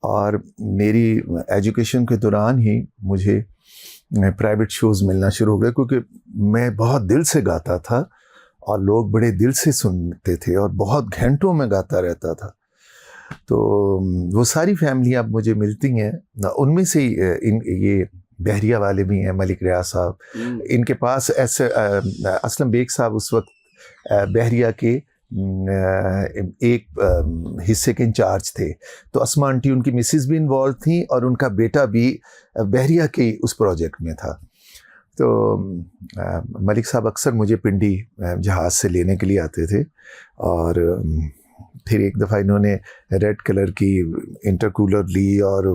और मेरी एजुकेशन के दौरान ही मुझे प्राइवेट शोज़ मिलना शुरू हो गए, क्योंकि मैं बहुत दिल से गाता था और लोग बड़े दिल से सुनते थे और बहुत घंटों में गाता रहता था। तो वो सारी फैमिली अब मुझे मिलती हैं, उनमें से ये बहरिया वाले भी हैं, मलिक रियाज साहब, इनके पास ऐसे असलम बेग साहब उस वक्त बहरिया के एक हिस्से के इंचार्ज थे, तो अस्मा आंटी उनकी मिसेस भी इन्वॉल्व थी और उनका बेटा भी बहरिया के उस प्रोजेक्ट में था। तो मलिक साहब अक्सर मुझे पिंडी जहाज़ से लेने के लिए आते थे, और फिर एक दफ़ा इन्होंने रेड कलर की इंटरकूलर ली, और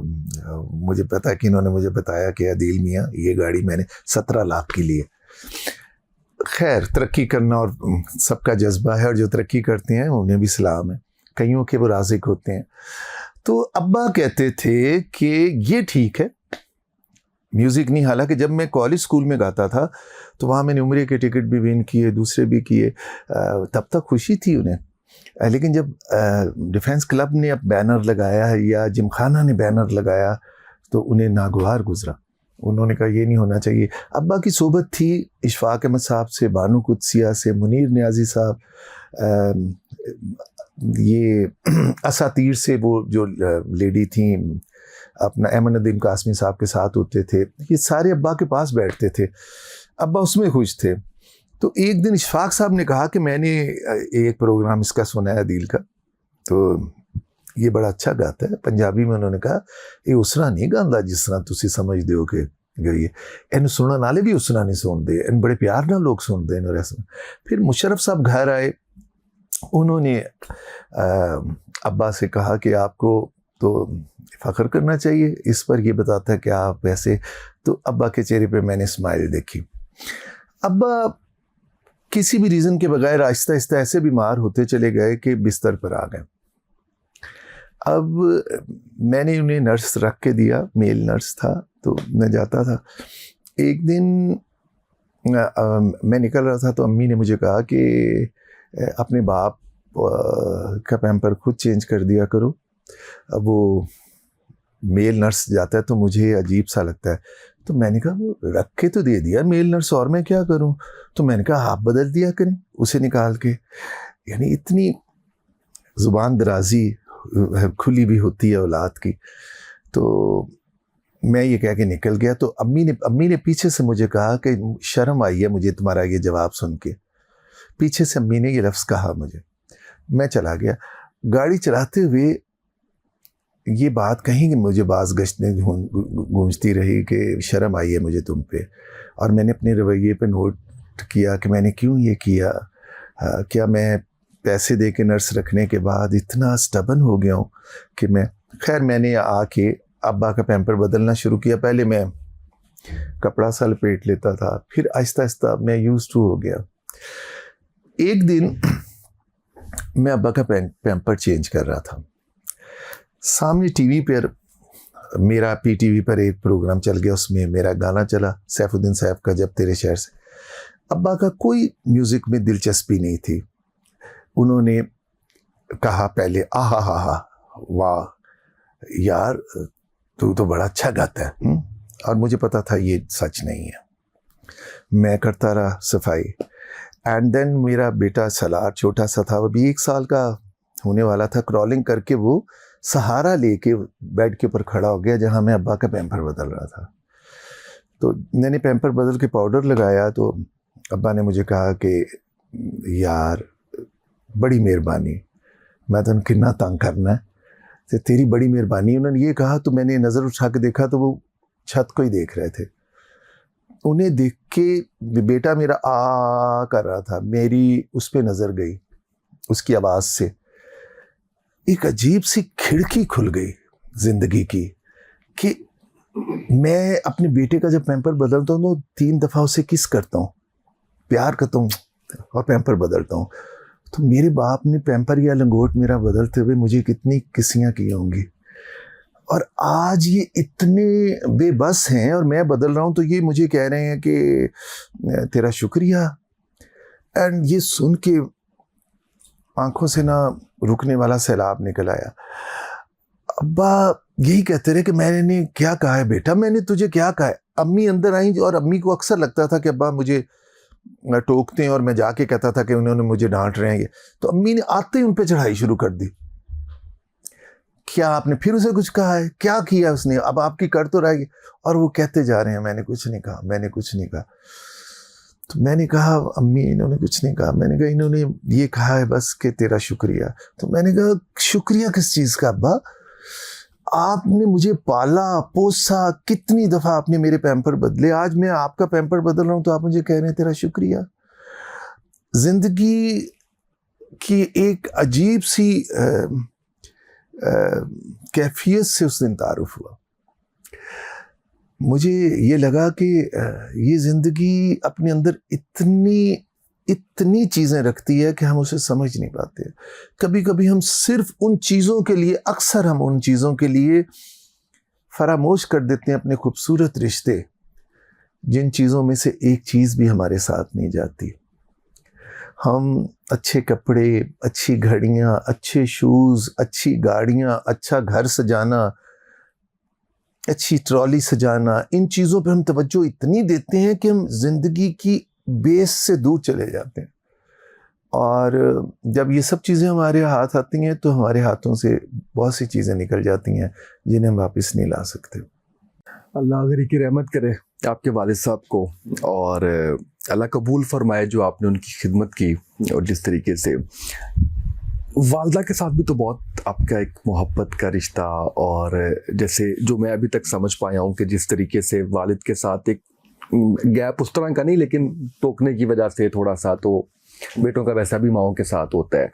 मुझे पता है कि इन्होंने मुझे बताया कि अदील मियाँ ये गाड़ी मैंने 17 लाख की ली है। खैर, तरक्की करना और सबका जज्बा है, और जो तरक्की करते हैं उन्हें भी सलाम है, कईयों के वो राज़िक होते हैं। तो अब्बा कहते थे कि ये ठीक है, म्यूज़िक नहीं। हालांकि जब मैं कॉलेज स्कूल में गाता था तो वहाँ मैंने उम्रे के टिकट भी विन किए, दूसरे भी किए, तब तक खुशी थी उन्हें। लेकिन जब डिफेंस क्लब ने अब बैनर लगाया या जिमखाना ने बैनर लगाया तो उन्हें नागवार गुजरा। उन्होंने कहा ये नहीं होना चाहिए। अब्बा की सोबत थी इशफाक अहमद साहब से, बानू कुदसिया से, मुनीर नियाजी साहब, ये असातीर से वो जो लेडी थी अपना अहमदुद्दीन कासमी साहब के साथ होते थे, ये सारे अब्बा के पास बैठते थे। अब्बा उसमें खुश थे। तो एक दिन इशफाक साहब ने कहा कि मैंने एक प्रोग्राम इसका सुना है अदील का, तो ये बड़ा अच्छा गाता है। पंजाबी में उन्होंने कहा ये उसरा नहीं गांदा जिस तरह तुसी समझदे हो कि गई इन सुनने वाले भी उसरा नहीं सुनते, इन बड़े प्यार ना लोग सुनते हैं ऐसा। फिर मुशर्रफ साहब घर आए, उन्होंने अब्बा से कहा कि आपको तो फ़ख्र करना चाहिए इस पर, ये बताता है कि आप वैसे। तो अब्बा के चेहरे पे मैंने स्माइल देखी। अब्बा किसी भी रीज़न के बगैर आहिस्ता आहिस्ता ऐसे बीमार होते चले गए कि बिस्तर पर आ गए। अब मैंने उन्हें नर्स रख के दिया, मेल नर्स था, तो मैं जाता था। एक दिन मैं निकल रहा था तो अम्मी ने मुझे कहा कि अपने बाप का पैम्पर खुद चेंज कर दिया करो। अब वो मेल नर्स जाता है तो मुझे अजीब सा लगता है। तो मैंने कहा वो रख के तो दे दिया मेल नर्स, और मैं क्या करूं? तो मैंने कहा आप बदल दिया करें उसे निकाल के। यानी इतनी ज़ुबान दराजी खुली भी होती है औलाद की। तो मैं ये कह के निकल गया। तो अम्मी ने पीछे से मुझे कहा कि शर्म आई है मुझे तुम्हारा ये जवाब सुन के। पीछे से अम्मी ने ये लफ्ज़ कहा मुझे। मैं चला गया। गाड़ी चलाते हुए ये बात कहीं कि मुझे बाज़ गश्तें गूंजती रही कि शर्म आई है मुझे तुम पे। और मैंने अपने रवैये पे नोट किया कि मैंने क्यों ये किया। क्या मैं पैसे दे के नर्स रखने के बाद इतना स्टबन हो गया हूँ कि मैं, खैर मैंने आके अब्बा का पैम्पर बदलना शुरू किया। पहले मैं कपड़ा सा लपेट लेता था, फिर आहिस्ता आहिस्ता मैं यूज्ड टू हो गया। एक दिन मैं अब्बा का पैम्पर चेंज कर रहा था। सामने टीवी पर मेरा पीटीवी पर एक प्रोग्राम चल गया, उसमें मेरा गाना चला सैफुद्दीन साहब का जब तेरे शहर से। अब्बा का कोई म्यूज़िक में दिलचस्पी नहीं थी। उन्होंने कहा पहले आहा हा हा वाह यार तू तो बड़ा अच्छा गाता है। और मुझे पता था ये सच नहीं है। मैं करता रहा सफाई। एंड देन मेरा बेटा सलार छोटा सा था, वो भी 1 साल का होने वाला था। क्रॉलिंग करके वो सहारा लेके बेड के ऊपर खड़ा हो गया जहाँ मैं अब्बा का पैम्पर बदल रहा था। तो मैंने पैम्पर बदल के पाउडर लगाया तो अब्बा ने मुझे कहा कि यार बड़ी मेहरबानी, मैं तो कितना तंग करना है, तो तेरी बड़ी मेहरबानी। उन्होंने ये कहा तो मैंने नज़र उठा के देखा तो वो छत को ही देख रहे थे। उन्हें देख के बेटा मेरा आ कर रहा था, मेरी उस पर नज़र गई। उसकी आवाज़ से एक अजीब सी खिड़की खुल गई ज़िंदगी की कि मैं अपने बेटे का जब पैम्पर बदलता हूँ तो 3 दफ़ा उसे किस करता हूँ, प्यार करता हूँ और पैम्पर बदलता हूँ। तो मेरे बाप ने पैम्पर या लंगोट मेरा बदलते हुए मुझे कितनी किसियाँ की होंगी। और आज ये इतने बेबस हैं और मैं बदल रहा हूँ तो ये मुझे कह रहे हैं कि तेरा शुक्रिया। एंड ये सुन के आंखों से ना रुकने वाला सैलाब निकल आया। अब्बा यही कहते रहे कि मैंने क्या कहा है बेटा, मैंने तुझे क्या कहा है। अम्मी अंदर आई और अम्मी को अक्सर लगता था कि अब्बा मुझे टोकते हैं और मैं जाके कहता था कि उन्होंने मुझे डांट रहे हैं। तो अम्मी ने आते ही उन पे चढ़ाई शुरू कर दी। क्या आपने फिर उसे कुछ कहा है, क्या किया उसने, अब आपकी कर तो रहेगी। और वो कहते जा रहे हैं मैंने कुछ नहीं कहा, मैंने कुछ नहीं कहा। तो मैंने कहा अम्मी इन्होंने कुछ नहीं कहा। मैंने कहा इन्होंने ये कहा है बस कि तेरा शुक्रिया। तो मैंने कहा शुक्रिया किस चीज़ का अब्बा, आपने मुझे पाला पोसा, कितनी दफ़ा आपने मेरे पैम्पर बदले, आज मैं आपका पैम्पर बदल रहा हूँ तो आप मुझे कह रहे हैं तेरा शुक्रिया। ज़िंदगी की एक अजीब सी कैफियत से उस दिन तारुफ हुआ। मुझे ये लगा कि ये ज़िंदगी अपने अंदर इतनी चीज़ें रखती है कि हम उसे समझ नहीं पाते। कभी कभी हम सिर्फ उन चीज़ों के लिए, अक्सर हम उन चीज़ों के लिए फरामोश कर देते हैं अपने खूबसूरत रिश्ते, जिन चीज़ों में से एक चीज़ भी हमारे साथ नहीं जाती। हम अच्छे कपड़े, अच्छी घड़ियाँ, अच्छे शूज़, अच्छी गाड़ियाँ, अच्छा घर सजाना, अच्छी ट्रॉली सजाना, इन चीज़ों पे हम तवज्जो इतनी देते हैं कि हम ज़िंदगी की बेस से दूर चले जाते हैं। और जब ये सब चीज़ें हमारे हाथ आती हैं तो हमारे हाथों से बहुत सी चीज़ें निकल जाती हैं जिन्हें हम वापस नहीं ला सकते। अल्लाह गरी की रहमत करे आपके वालिद साहब को, और अल्लाह कबूल फरमाए जो आपने उनकी खिदमत की। और जिस तरीके से वालदा के साथ भी तो बहुत आपका एक मोहब्बत का रिश्ता, और जैसे जो मैं अभी तक समझ पाया हूँ कि जिस तरीके से वालिद के साथ एक गैप उस तरह का नहीं, लेकिन टोकने की वजह से थोड़ा सा, तो बेटों का वैसा भी माओं के साथ होता है।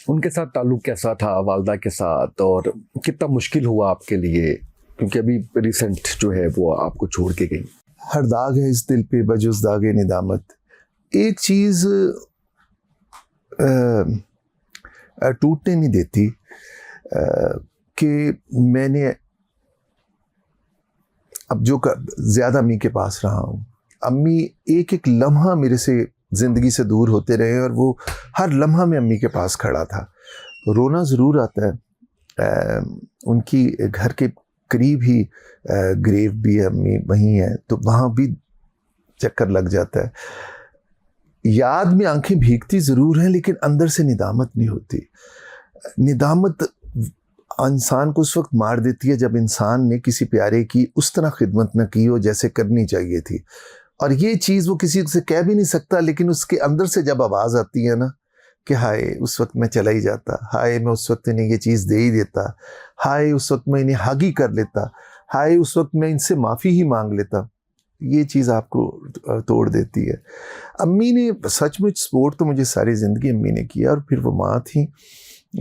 उनके साथ ताल्लुक़ कैसा था वालदा के साथ, और कितना मुश्किल हुआ आपके लिए, क्योंकि अभी रिसेंट जो है वो आपको छोड़ के गई। हर दाग है इस दिल पे बजुज़ दागे निदामत। एक चीज़ टूटने नहीं देती कि मैंने अब जो ज़्यादा अम्मी के पास रहा हूँ, अम्मी एक एक लम्हा मेरे से ज़िंदगी से दूर होते रहे और वो हर लम्हा में अम्मी के पास खड़ा था। रोना ज़रूर आता है। उनकी घर के करीब ही ग्रेव भी है, अम्मी वहीं है, तो वहाँ भी चक्कर लग जाता है। याद में आंखें भीगती ज़रूर हैं, लेकिन अंदर से निदामत नहीं होती। निदामत इंसान को उस वक्त मार देती है जब इंसान ने किसी प्यारे की उस तरह खिदमत न की हो जैसे करनी चाहिए थी। और ये चीज़ वो किसी से कह भी नहीं सकता, लेकिन उसके अंदर से जब आवाज़ आती है ना कि हाय उस वक्त मैं चला ही जाता, हाय मैं उस वक्त इन्हें ये चीज़ दे ही देता, हाय उस वक्त मैं इन्हें हग ही कर लेता, हाय उस वक्त मैं इनसे माफ़ी ही मांग लेता, ये चीज़ आपको तोड़ देती है। अम्मी ने सचमुच सपोर्ट तो मुझे सारी ज़िंदगी अम्मी ने किया, और फिर वो माँ थी।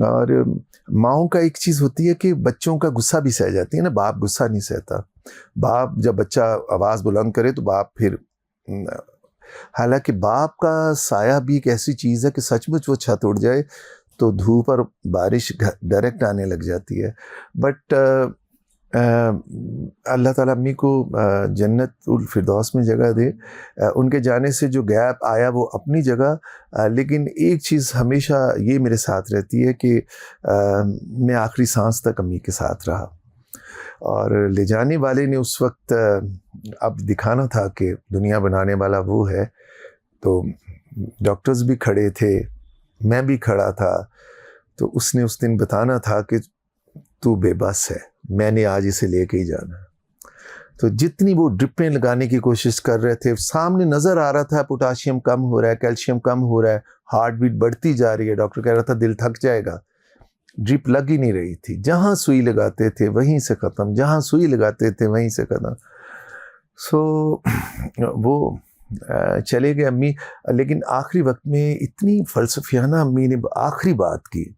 और माँओं का एक चीज़ होती है कि बच्चों का गुस्सा भी सह जाती है ना, बाप गुस्सा नहीं सहता। बाप जब बच्चा आवाज़ बुलंद करे तो बाप फिर, हालांकि बाप का साया भी एक ऐसी चीज़ है कि सचमुच वो छत उड़ जाए तो धूप और बारिश डायरेक्ट आने लग जाती है। बट अल्लाह ताला अम्मी को जन्नतुल फिरदौस में जगह दे। उनके जाने से जो गैप आया वो अपनी जगह, लेकिन एक चीज़ हमेशा ये मेरे साथ रहती है कि मैं आखिरी सांस तक अम्मी के साथ रहा। और ले जाने वाले ने उस वक्त अब दिखाना था कि दुनिया बनाने वाला वो है, तो डॉक्टर्स भी खड़े थे, मैं भी खड़ा था, तो उसने उस दिन बताना था कि तू बेबस है, मैंने आज इसे लेके ही जाना। तो जितनी वो ड्रिपें लगाने की कोशिश कर रहे थे, सामने नज़र आ रहा था पोटाशियम कम हो रहा है, कैल्शियम कम हो रहा है, हार्ट बीट बढ़ती जा रही है, डॉक्टर कह रहा था दिल थक जाएगा। ड्रिप लग ही नहीं रही थी, जहाँ सुई लगाते थे वहीं से ख़त्म, जहाँ सुई लगाते थे वहीं से ख़त्म। सो वो चले गए अम्मी। लेकिन आखिरी वक्त में इतनी फ़लसफियाना अम्मी ने आखिरी बात की,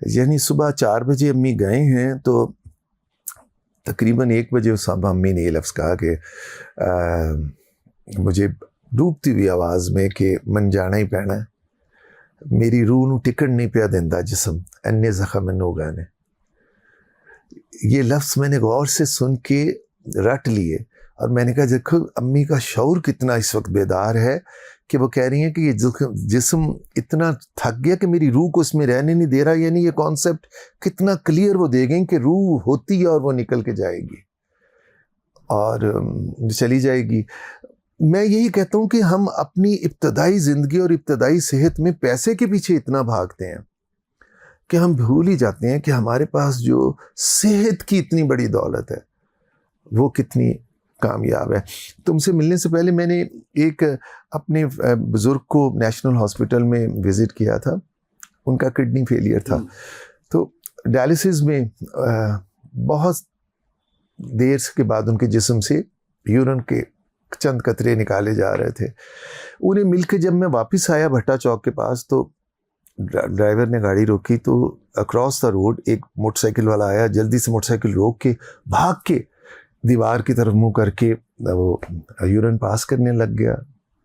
यानी सुबह 4 बजे अम्मी गए हैं तो तकरीबन 1 बजे उस समय अम्मी ने ये लफ्ज़ कहा कि मुझे डूबती हुई आवाज़ में कि मन जाना ही पैना है, मेरी रूह नू टिकन नहीं पिया देंदा जिस्म अन्य ज़ख़म हो गए ने। ये लफ्ज़ मैंने गौर से सुन के रट लिए, और मैंने कहा देखो अम्मी का शऊर कितना इस वक्त बेदार है कि वो कह रही हैं कि ये जिस्म इतना थक गया कि मेरी रूह को इसमें रहने नहीं दे रहा। यानी ये कॉन्सेप्ट कितना क्लियर वो दे गई कि रूह होती है और वो निकल के जाएगी और चली जाएगी। मैं यही कहता हूँ कि हम अपनी इब्तदाई ज़िंदगी और इब्तदाई सेहत में पैसे के पीछे इतना भागते हैं कि हम भूल ही जाते हैं कि हमारे पास जो सेहत की इतनी बड़ी दौलत है वो कितनी कामयाब है। तुमसे मिलने से पहले मैंने एक अपने बुज़ुर्ग को नेशनल हॉस्पिटल में विज़िट किया था, उनका किडनी फेलियर था, तो डायलिसिस में बहुत देर के बाद उनके जिस्म से यूरिन के चंद कतरे निकाले जा रहे थे। उन्हें मिलकर जब मैं वापस आया भट्टा चौक के पास, तो ड्राइवर ने गाड़ी रोकी, तो अक्रॉस द रोड एक मोटरसाइकिल वाला आया, जल्दी से मोटरसाइकिल रोक के भाग के दीवार की तरफ मुंह करके वो यूरिन पास करने लग गया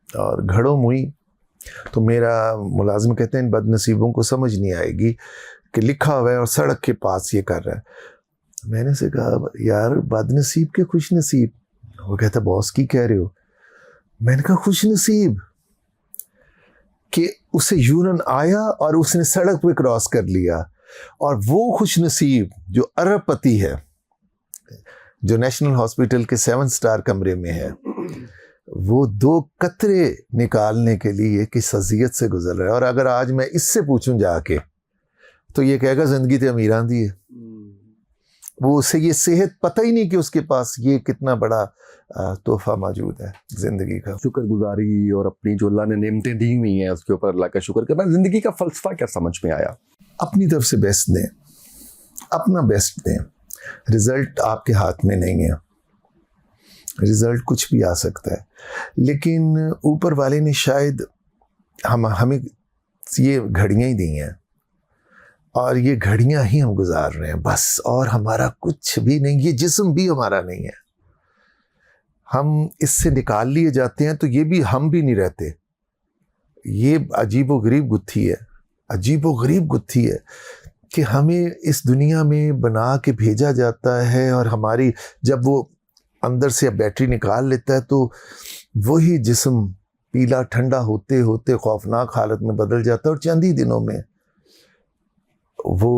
और घड़ों मुई। तो मेरा मुलाजिम कहते हैं इन बदनसीबों को समझ नहीं आएगी कि लिखा हुआ है और सड़क के पास ये कर रहा है। मैंने से कहा यार बदनसीब के खुश नसीब। वो कहता बॉस की कह रहे हो? मैंने कहा खुश नसीब। कि उसे यूरन आया और उसने सड़क पे क्रॉस कर लिया, और वो खुशनसीब जो अरबपति है, जो नेशनल हॉस्पिटल के 7 स्टार कमरे में है, वो 2 कतरे निकालने के लिए किस अजियत से गुजर रहा है। और अगर आज मैं इससे पूछूं जाके, तो ये कहेगा जिंदगी तो अमीरां दी है। वो उसे ये सेहत पता ही नहीं कि उसके पास ये कितना बड़ा तोहफा मौजूद है जिंदगी का। शुक्रगुजारी और अपनी जो अल्लाह ने नेमतें दी हुई हैं उसके ऊपर अल्लाह का शुक्र करना। जिंदगी का फलसफा क्या समझ में आया? अपनी तरफ से बेस्ट दें, अपना बेस्ट दें। रिजल्ट आपके हाथ में नहीं है, रिजल्ट कुछ भी आ सकता है, लेकिन ऊपर वाले ने शायद हमें ये घड़ियां ही दी हैं, और ये घड़ियां ही हम गुजार रहे हैं बस, और हमारा कुछ भी नहीं। ये जिस्म भी हमारा नहीं है, हम इससे निकाल लिए जाते हैं तो ये भी हम भी नहीं रहते। ये अजीबोगरीब गुत्थी है, अजीबोगरीब गुत्थी है कि हमें इस दुनिया में बना के भेजा जाता है, और हमारी जब वो अंदर से बैटरी निकाल लेता है तो वही जिस्म पीला ठंडा होते होते खौफनाक हालत में बदल जाता है, और चंद ही दिनों में वो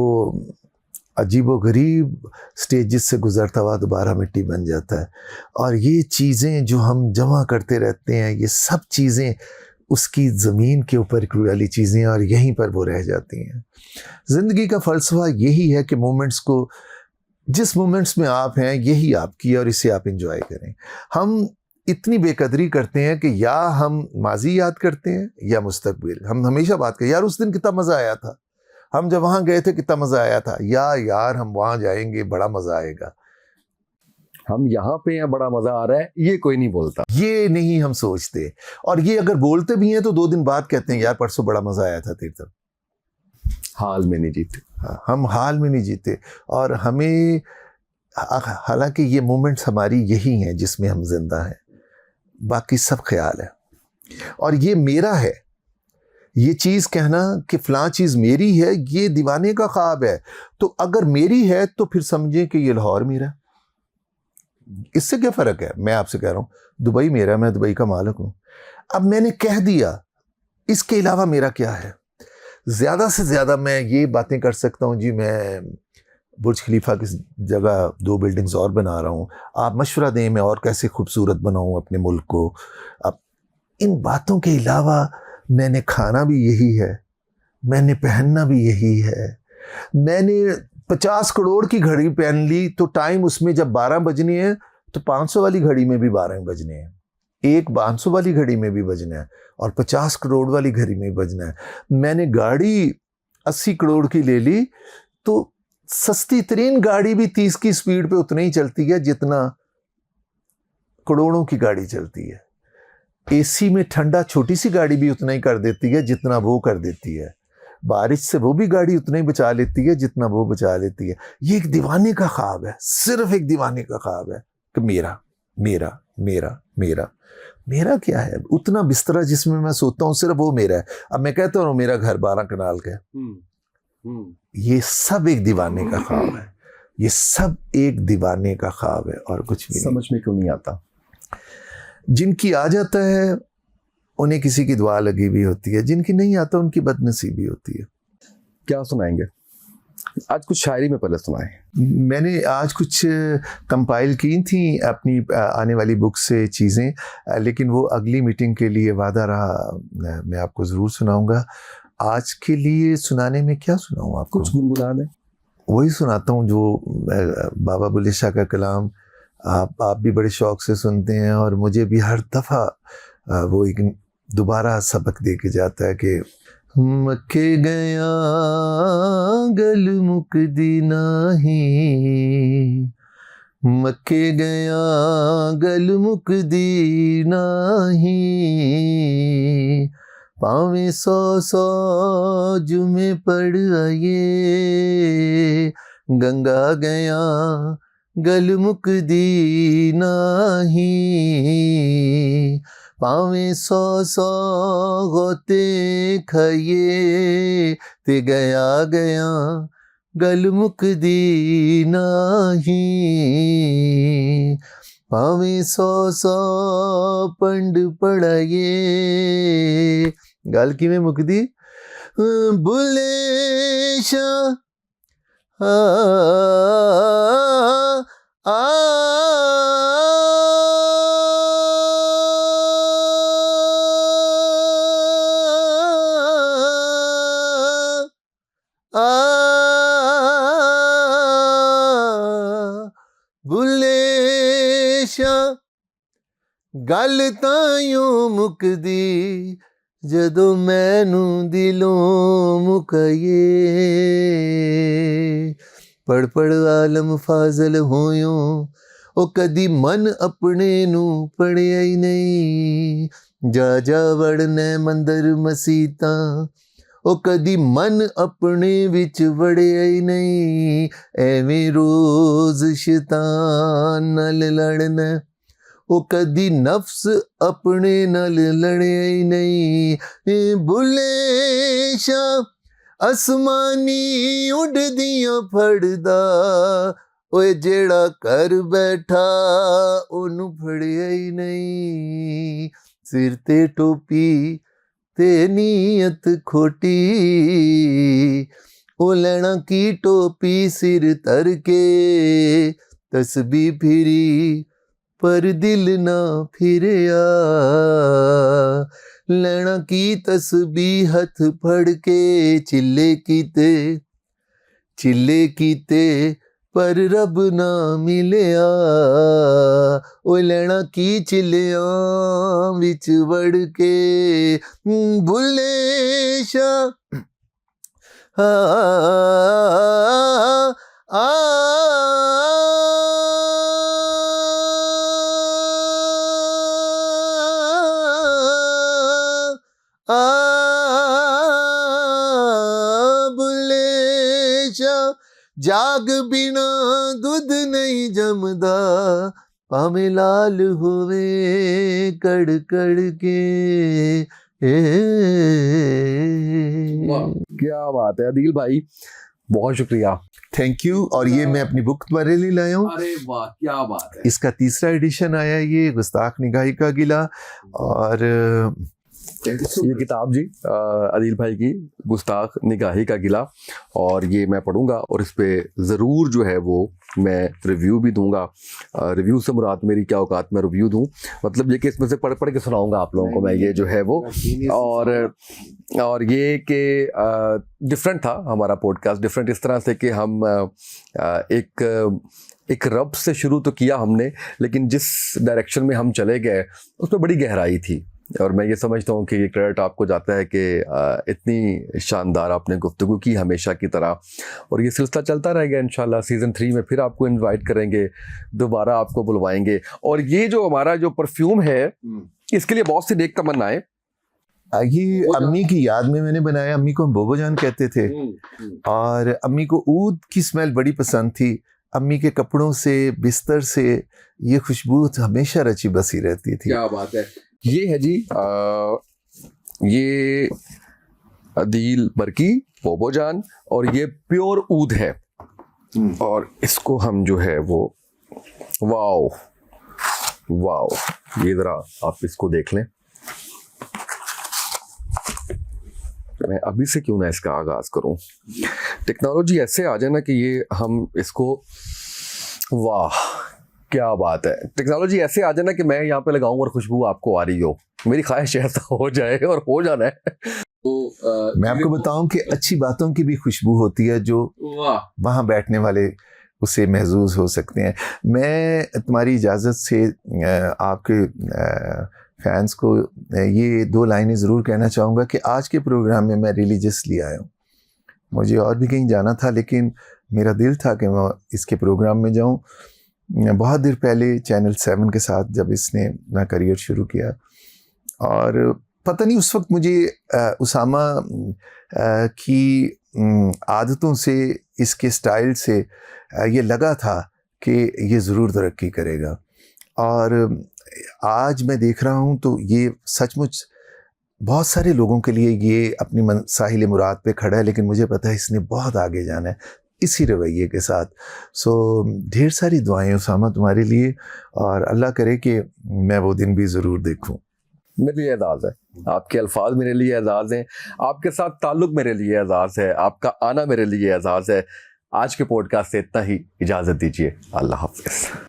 अजीबोगरीब स्टेजेस से गुजरता हुआ दोबारा मिट्टी बन जाता है। और ये चीज़ें जो हम जमा करते रहते हैं, ये सब चीज़ें उसकी ज़मीन के ऊपर वाली चीज़ें, और यहीं पर वो रह जाती हैं। ज़िंदगी का फ़लसफ़ा यही है कि मोमेंट्स को, जिस मोमेंट्स में आप हैं यही आपकी है, और इसे आप इंजॉय करें। हम इतनी बेकदरी करते हैं कि या हम माजी याद करते हैं या मुस्तकबिल। हम हमेशा बात करें, यार उस दिन कितना मज़ा आया था, हम जब वहाँ गए थे कितना मज़ा आया था, या यार हम वहाँ जाएंगे बड़ा मज़ा आएगा। हम यहाँ पे हैं बड़ा मज़ा आ रहा है, ये कोई नहीं बोलता, ये नहीं हम सोचते। और ये अगर बोलते भी हैं तो 2 दिन बाद कहते हैं यार परसों बड़ा मज़ा आया था तेरे तरफ। हाल में नहीं जीते। हाँ, हम हाल में नहीं जीते। और हमें, हालांकि ये मोमेंट्स हमारी यही हैं जिसमें हम जिंदा हैं, बाकी सब ख्याल है। और ये मेरा है, ये चीज़ कहना कि फ़लाँ चीज़ मेरी है, ये दीवाने का ख्वाब है। तो अगर मेरी है तो फिर समझें कि ये लाहौर मेरा। इससे क्या फ़र्क है? मैं आपसे कह रहा हूँ दुबई मेरा, मैं दुबई का मालिक हूँ। अब मैंने कह दिया, इसके अलावा मेरा क्या है? ज़्यादा से ज़्यादा मैं ये बातें कर सकता हूँ, जी मैं बुर्ज खलीफा की जगह 2 बिल्डिंग्स और बना रहा हूँ, आप मशवरा दें मैं और कैसे खूबसूरत बनाऊँ अपने मुल्क को। अब इन बातों के अलावा मैंने खाना भी यही है, मैंने पहनना भी यही है। मैंने 50 करोड़ की घड़ी पहन ली तो टाइम उसमें जब 12 बजने हैं तो 500 वाली घड़ी में भी 12 बजने हैं, एक 500 वाली घड़ी में भी बजना है, और 50 करोड़ वाली घड़ी में भी बजना है। मैंने गाड़ी 80 करोड़ की ले ली तो सस्ती तरीन गाड़ी भी 30 की स्पीड पे उतना ही चलती है जितना करोड़ों की गाड़ी चलती है। एसी में ठंडा छोटी सी गाड़ी भी उतना ही कर देती है जितना वो कर देती है। बारिश से वो भी गाड़ी उतना ही बचा लेती है जितना वो बचा लेती है। ये एक दीवाने का ख्वाब है, सिर्फ एक दीवाने का ख्वाब है कि मेरा मेरा मेरा मेरा मेरा क्या है? उतना बिस्तरा जिसमें मैं सोता हूँ सिर्फ वो मेरा है। अब मैं कहता हूँ मेरा घर 12 कनाल का है। ये सब एक दीवाने का ख्वाब है, ये सब एक दीवाने का ख्वाब है और कुछ भी समझ में क्यों नहीं आता? जिनकी आ जाता है उन्हें किसी की दुआ लगी हुई होती है, जिनकी नहीं आता उनकी बदनसीबी होती है। क्या सुनाएंगे आज? कुछ शायरी में पहले सुनाएं। मैंने आज कुछ कंपाइल की थी अपनी आने वाली बुक से चीज़ें, लेकिन वो अगली मीटिंग के लिए वादा रहा, मैं आपको ज़रूर सुनाऊंगा। आज के लिए सुनाने में क्या सुनाऊं आपको? कुछ गुनगुना दें। वही सुनाता हूँ जो बाबा बुल्ले शाह का कलाम आप भी बड़े शौक़ से सुनते हैं, और मुझे भी हर दफ़ा वो एक दोबारा सबक दे के जाता है कि मक्के गया गल मुकदी नाही, मक्के गया गल मुकदी नाही, पावें 100 जुमे पढ़ आए, गंगा गया गल मुकदी नाही, पावें 100 गोते खाइए, ते गया गया गल मुकदी नाही, पावें 100 पंड पढ़ाइए, गल किवें मुकदी बुले शाह आ आ बुले शाह गल ताइयों मुकदी जदों मैनू दिलों मुकाइए पढ़ पढ़ आलम फाजल होयो ओ कदी मन अपने नू पढ़िया ही नहीं जा जा वड़ने मंदिर मसीता ओ कदी मन अपने विच वड़िया ही नहीं एवें रोज शैतान नाल लड़ना ओ कदी नफ्स अपने नाल लड़िया ही नहीं बुले शाह आसमानी उड़दियां फड़दा ओए जेड़ा कर बैठा ओनू फड़िया ही नहीं सिर ते टोपी ते नीयत खोटी ओ लैना की टोपी सिर तर के तस्बी फिरी पर दिल ना फिरया लैना की तस्बी हथ फड़ के चिल्ले कीते पर रब ना मिलया ओ लैना की चिल्लिया विच वड़ के बुले शाह आ आ बुले शाह जाग बिना दुध नहीं जमदा भावें लाल होवे कड़ कड़ के वाह, क्या बात है अदील भाई, बहुत शुक्रिया। Thank you. और ये मैं अपनी बुक तुम्हारे लिए लाया हूँ। अरे वाह, क्या बात है। इसका 3रा एडिशन आया, ये गुस्ताख निगाही का गिला। और ये किताब जी अदील भाई की गुस्ताख निगाही का गिला, और ये मैं पढ़ूंगा और इस पे ज़रूर जो है वो मैं रिव्यू भी दूंगा। रिव्यू से मुराद मेरी क्या औकात में रिव्यू दूं, मतलब ये कि इसमें से पढ़ पढ़ के सुनाऊंगा आप लोगों को मैं, ये जो है वो। और ये कि डिफरेंट था हमारा पॉडकास्ट, डिफरेंट इस तरह से कि हम एक रब से शुरू तो किया हमने, लेकिन जिस डायरेक्शन में हम चले गए उसमें बड़ी गहराई थी। और मैं ये समझता हूँ कि ये क्रेडिट आपको जाता है कि इतनी शानदार आपने गुफ्तगू की हमेशा की तरह, और ये सिलसिला चलता रहेगा इंशाल्लाह। सीज़न 3 में फिर आपको इनवाइट करेंगे, दोबारा आपको बुलवाएंगे। और ये जो हमारा जो परफ्यूम है, इसके लिए बहुत सी नेक तमन्नाएं। ये अम्मी की याद में मैंने बनाया। अम्मी को हम बोबो जान कहते थे, और अम्मी को ऊद की स्मेल बड़ी पसंद थी। अम्मी के कपड़ों से, बिस्तर से ये खुशबू हमेशा रची बसी रहती थी। क्या बात है। ये है जी ये अदील बरकी बोबो जान, और ये प्योर ऊद है। और इसको हम जो है वो वाओ वाओ, ये जरा आप इसको देख लें। मैं अभी से क्यों ना इसका आगाज करूं। टेक्नोलॉजी ऐसे आ जाए ना कि ये हम इसको, वाह क्या बात है, टेक्नोलॉजी ऐसे आ जाए ना कि मैं यहाँ पे लगाऊं और खुशबू आपको आ रही हो। मेरी ख्वाहिश ऐसा हो जाए और हो जाना है। तो मैं आपको बताऊं कि अच्छी बातों की भी खुशबू होती है जो वहाँ बैठने वाले उसे महसूस हो सकते हैं। मैं तुम्हारी इजाज़त से आपके फैंस को ये 2 लाइनें ज़रूर कहना चाहूँगा कि आज के प्रोग्राम में मैं रिलीजियसली आया हूँ। मुझे और भी कहीं जाना था, लेकिन मेरा दिल था कि मैं इसके प्रोग्राम में जाऊँ। बहुत देर पहले चैनल 7 के साथ जब इसने अपना करियर शुरू किया, और पता नहीं उस वक्त मुझे उसामा की आदतों से, इसके स्टाइल से ये लगा था कि ये ज़रूर तरक्की करेगा। और आज मैं देख रहा हूँ तो ये सचमुच बहुत सारे लोगों के लिए ये अपनी साहिल मुराद पे खड़ा है, लेकिन मुझे पता है इसने बहुत आगे जाना है इसी रवैये के साथ। सो ढेर सारी दुआएं उसामा तुम्हारे लिए, और अल्लाह करे कि मैं वो दिन भी ज़रूर देखूं। मेरे लिए एजाज़ है, आपके अल्फाज मेरे लिए एजाज़ हैं, आपके साथ ताल्लुक़ मेरे लिए एजाज़ है, आपका आना मेरे लिए एजाज़ है। आज के पॉडकास्ट से इतना ही, इजाज़त दीजिए, अल्लाह हाफ़िज़।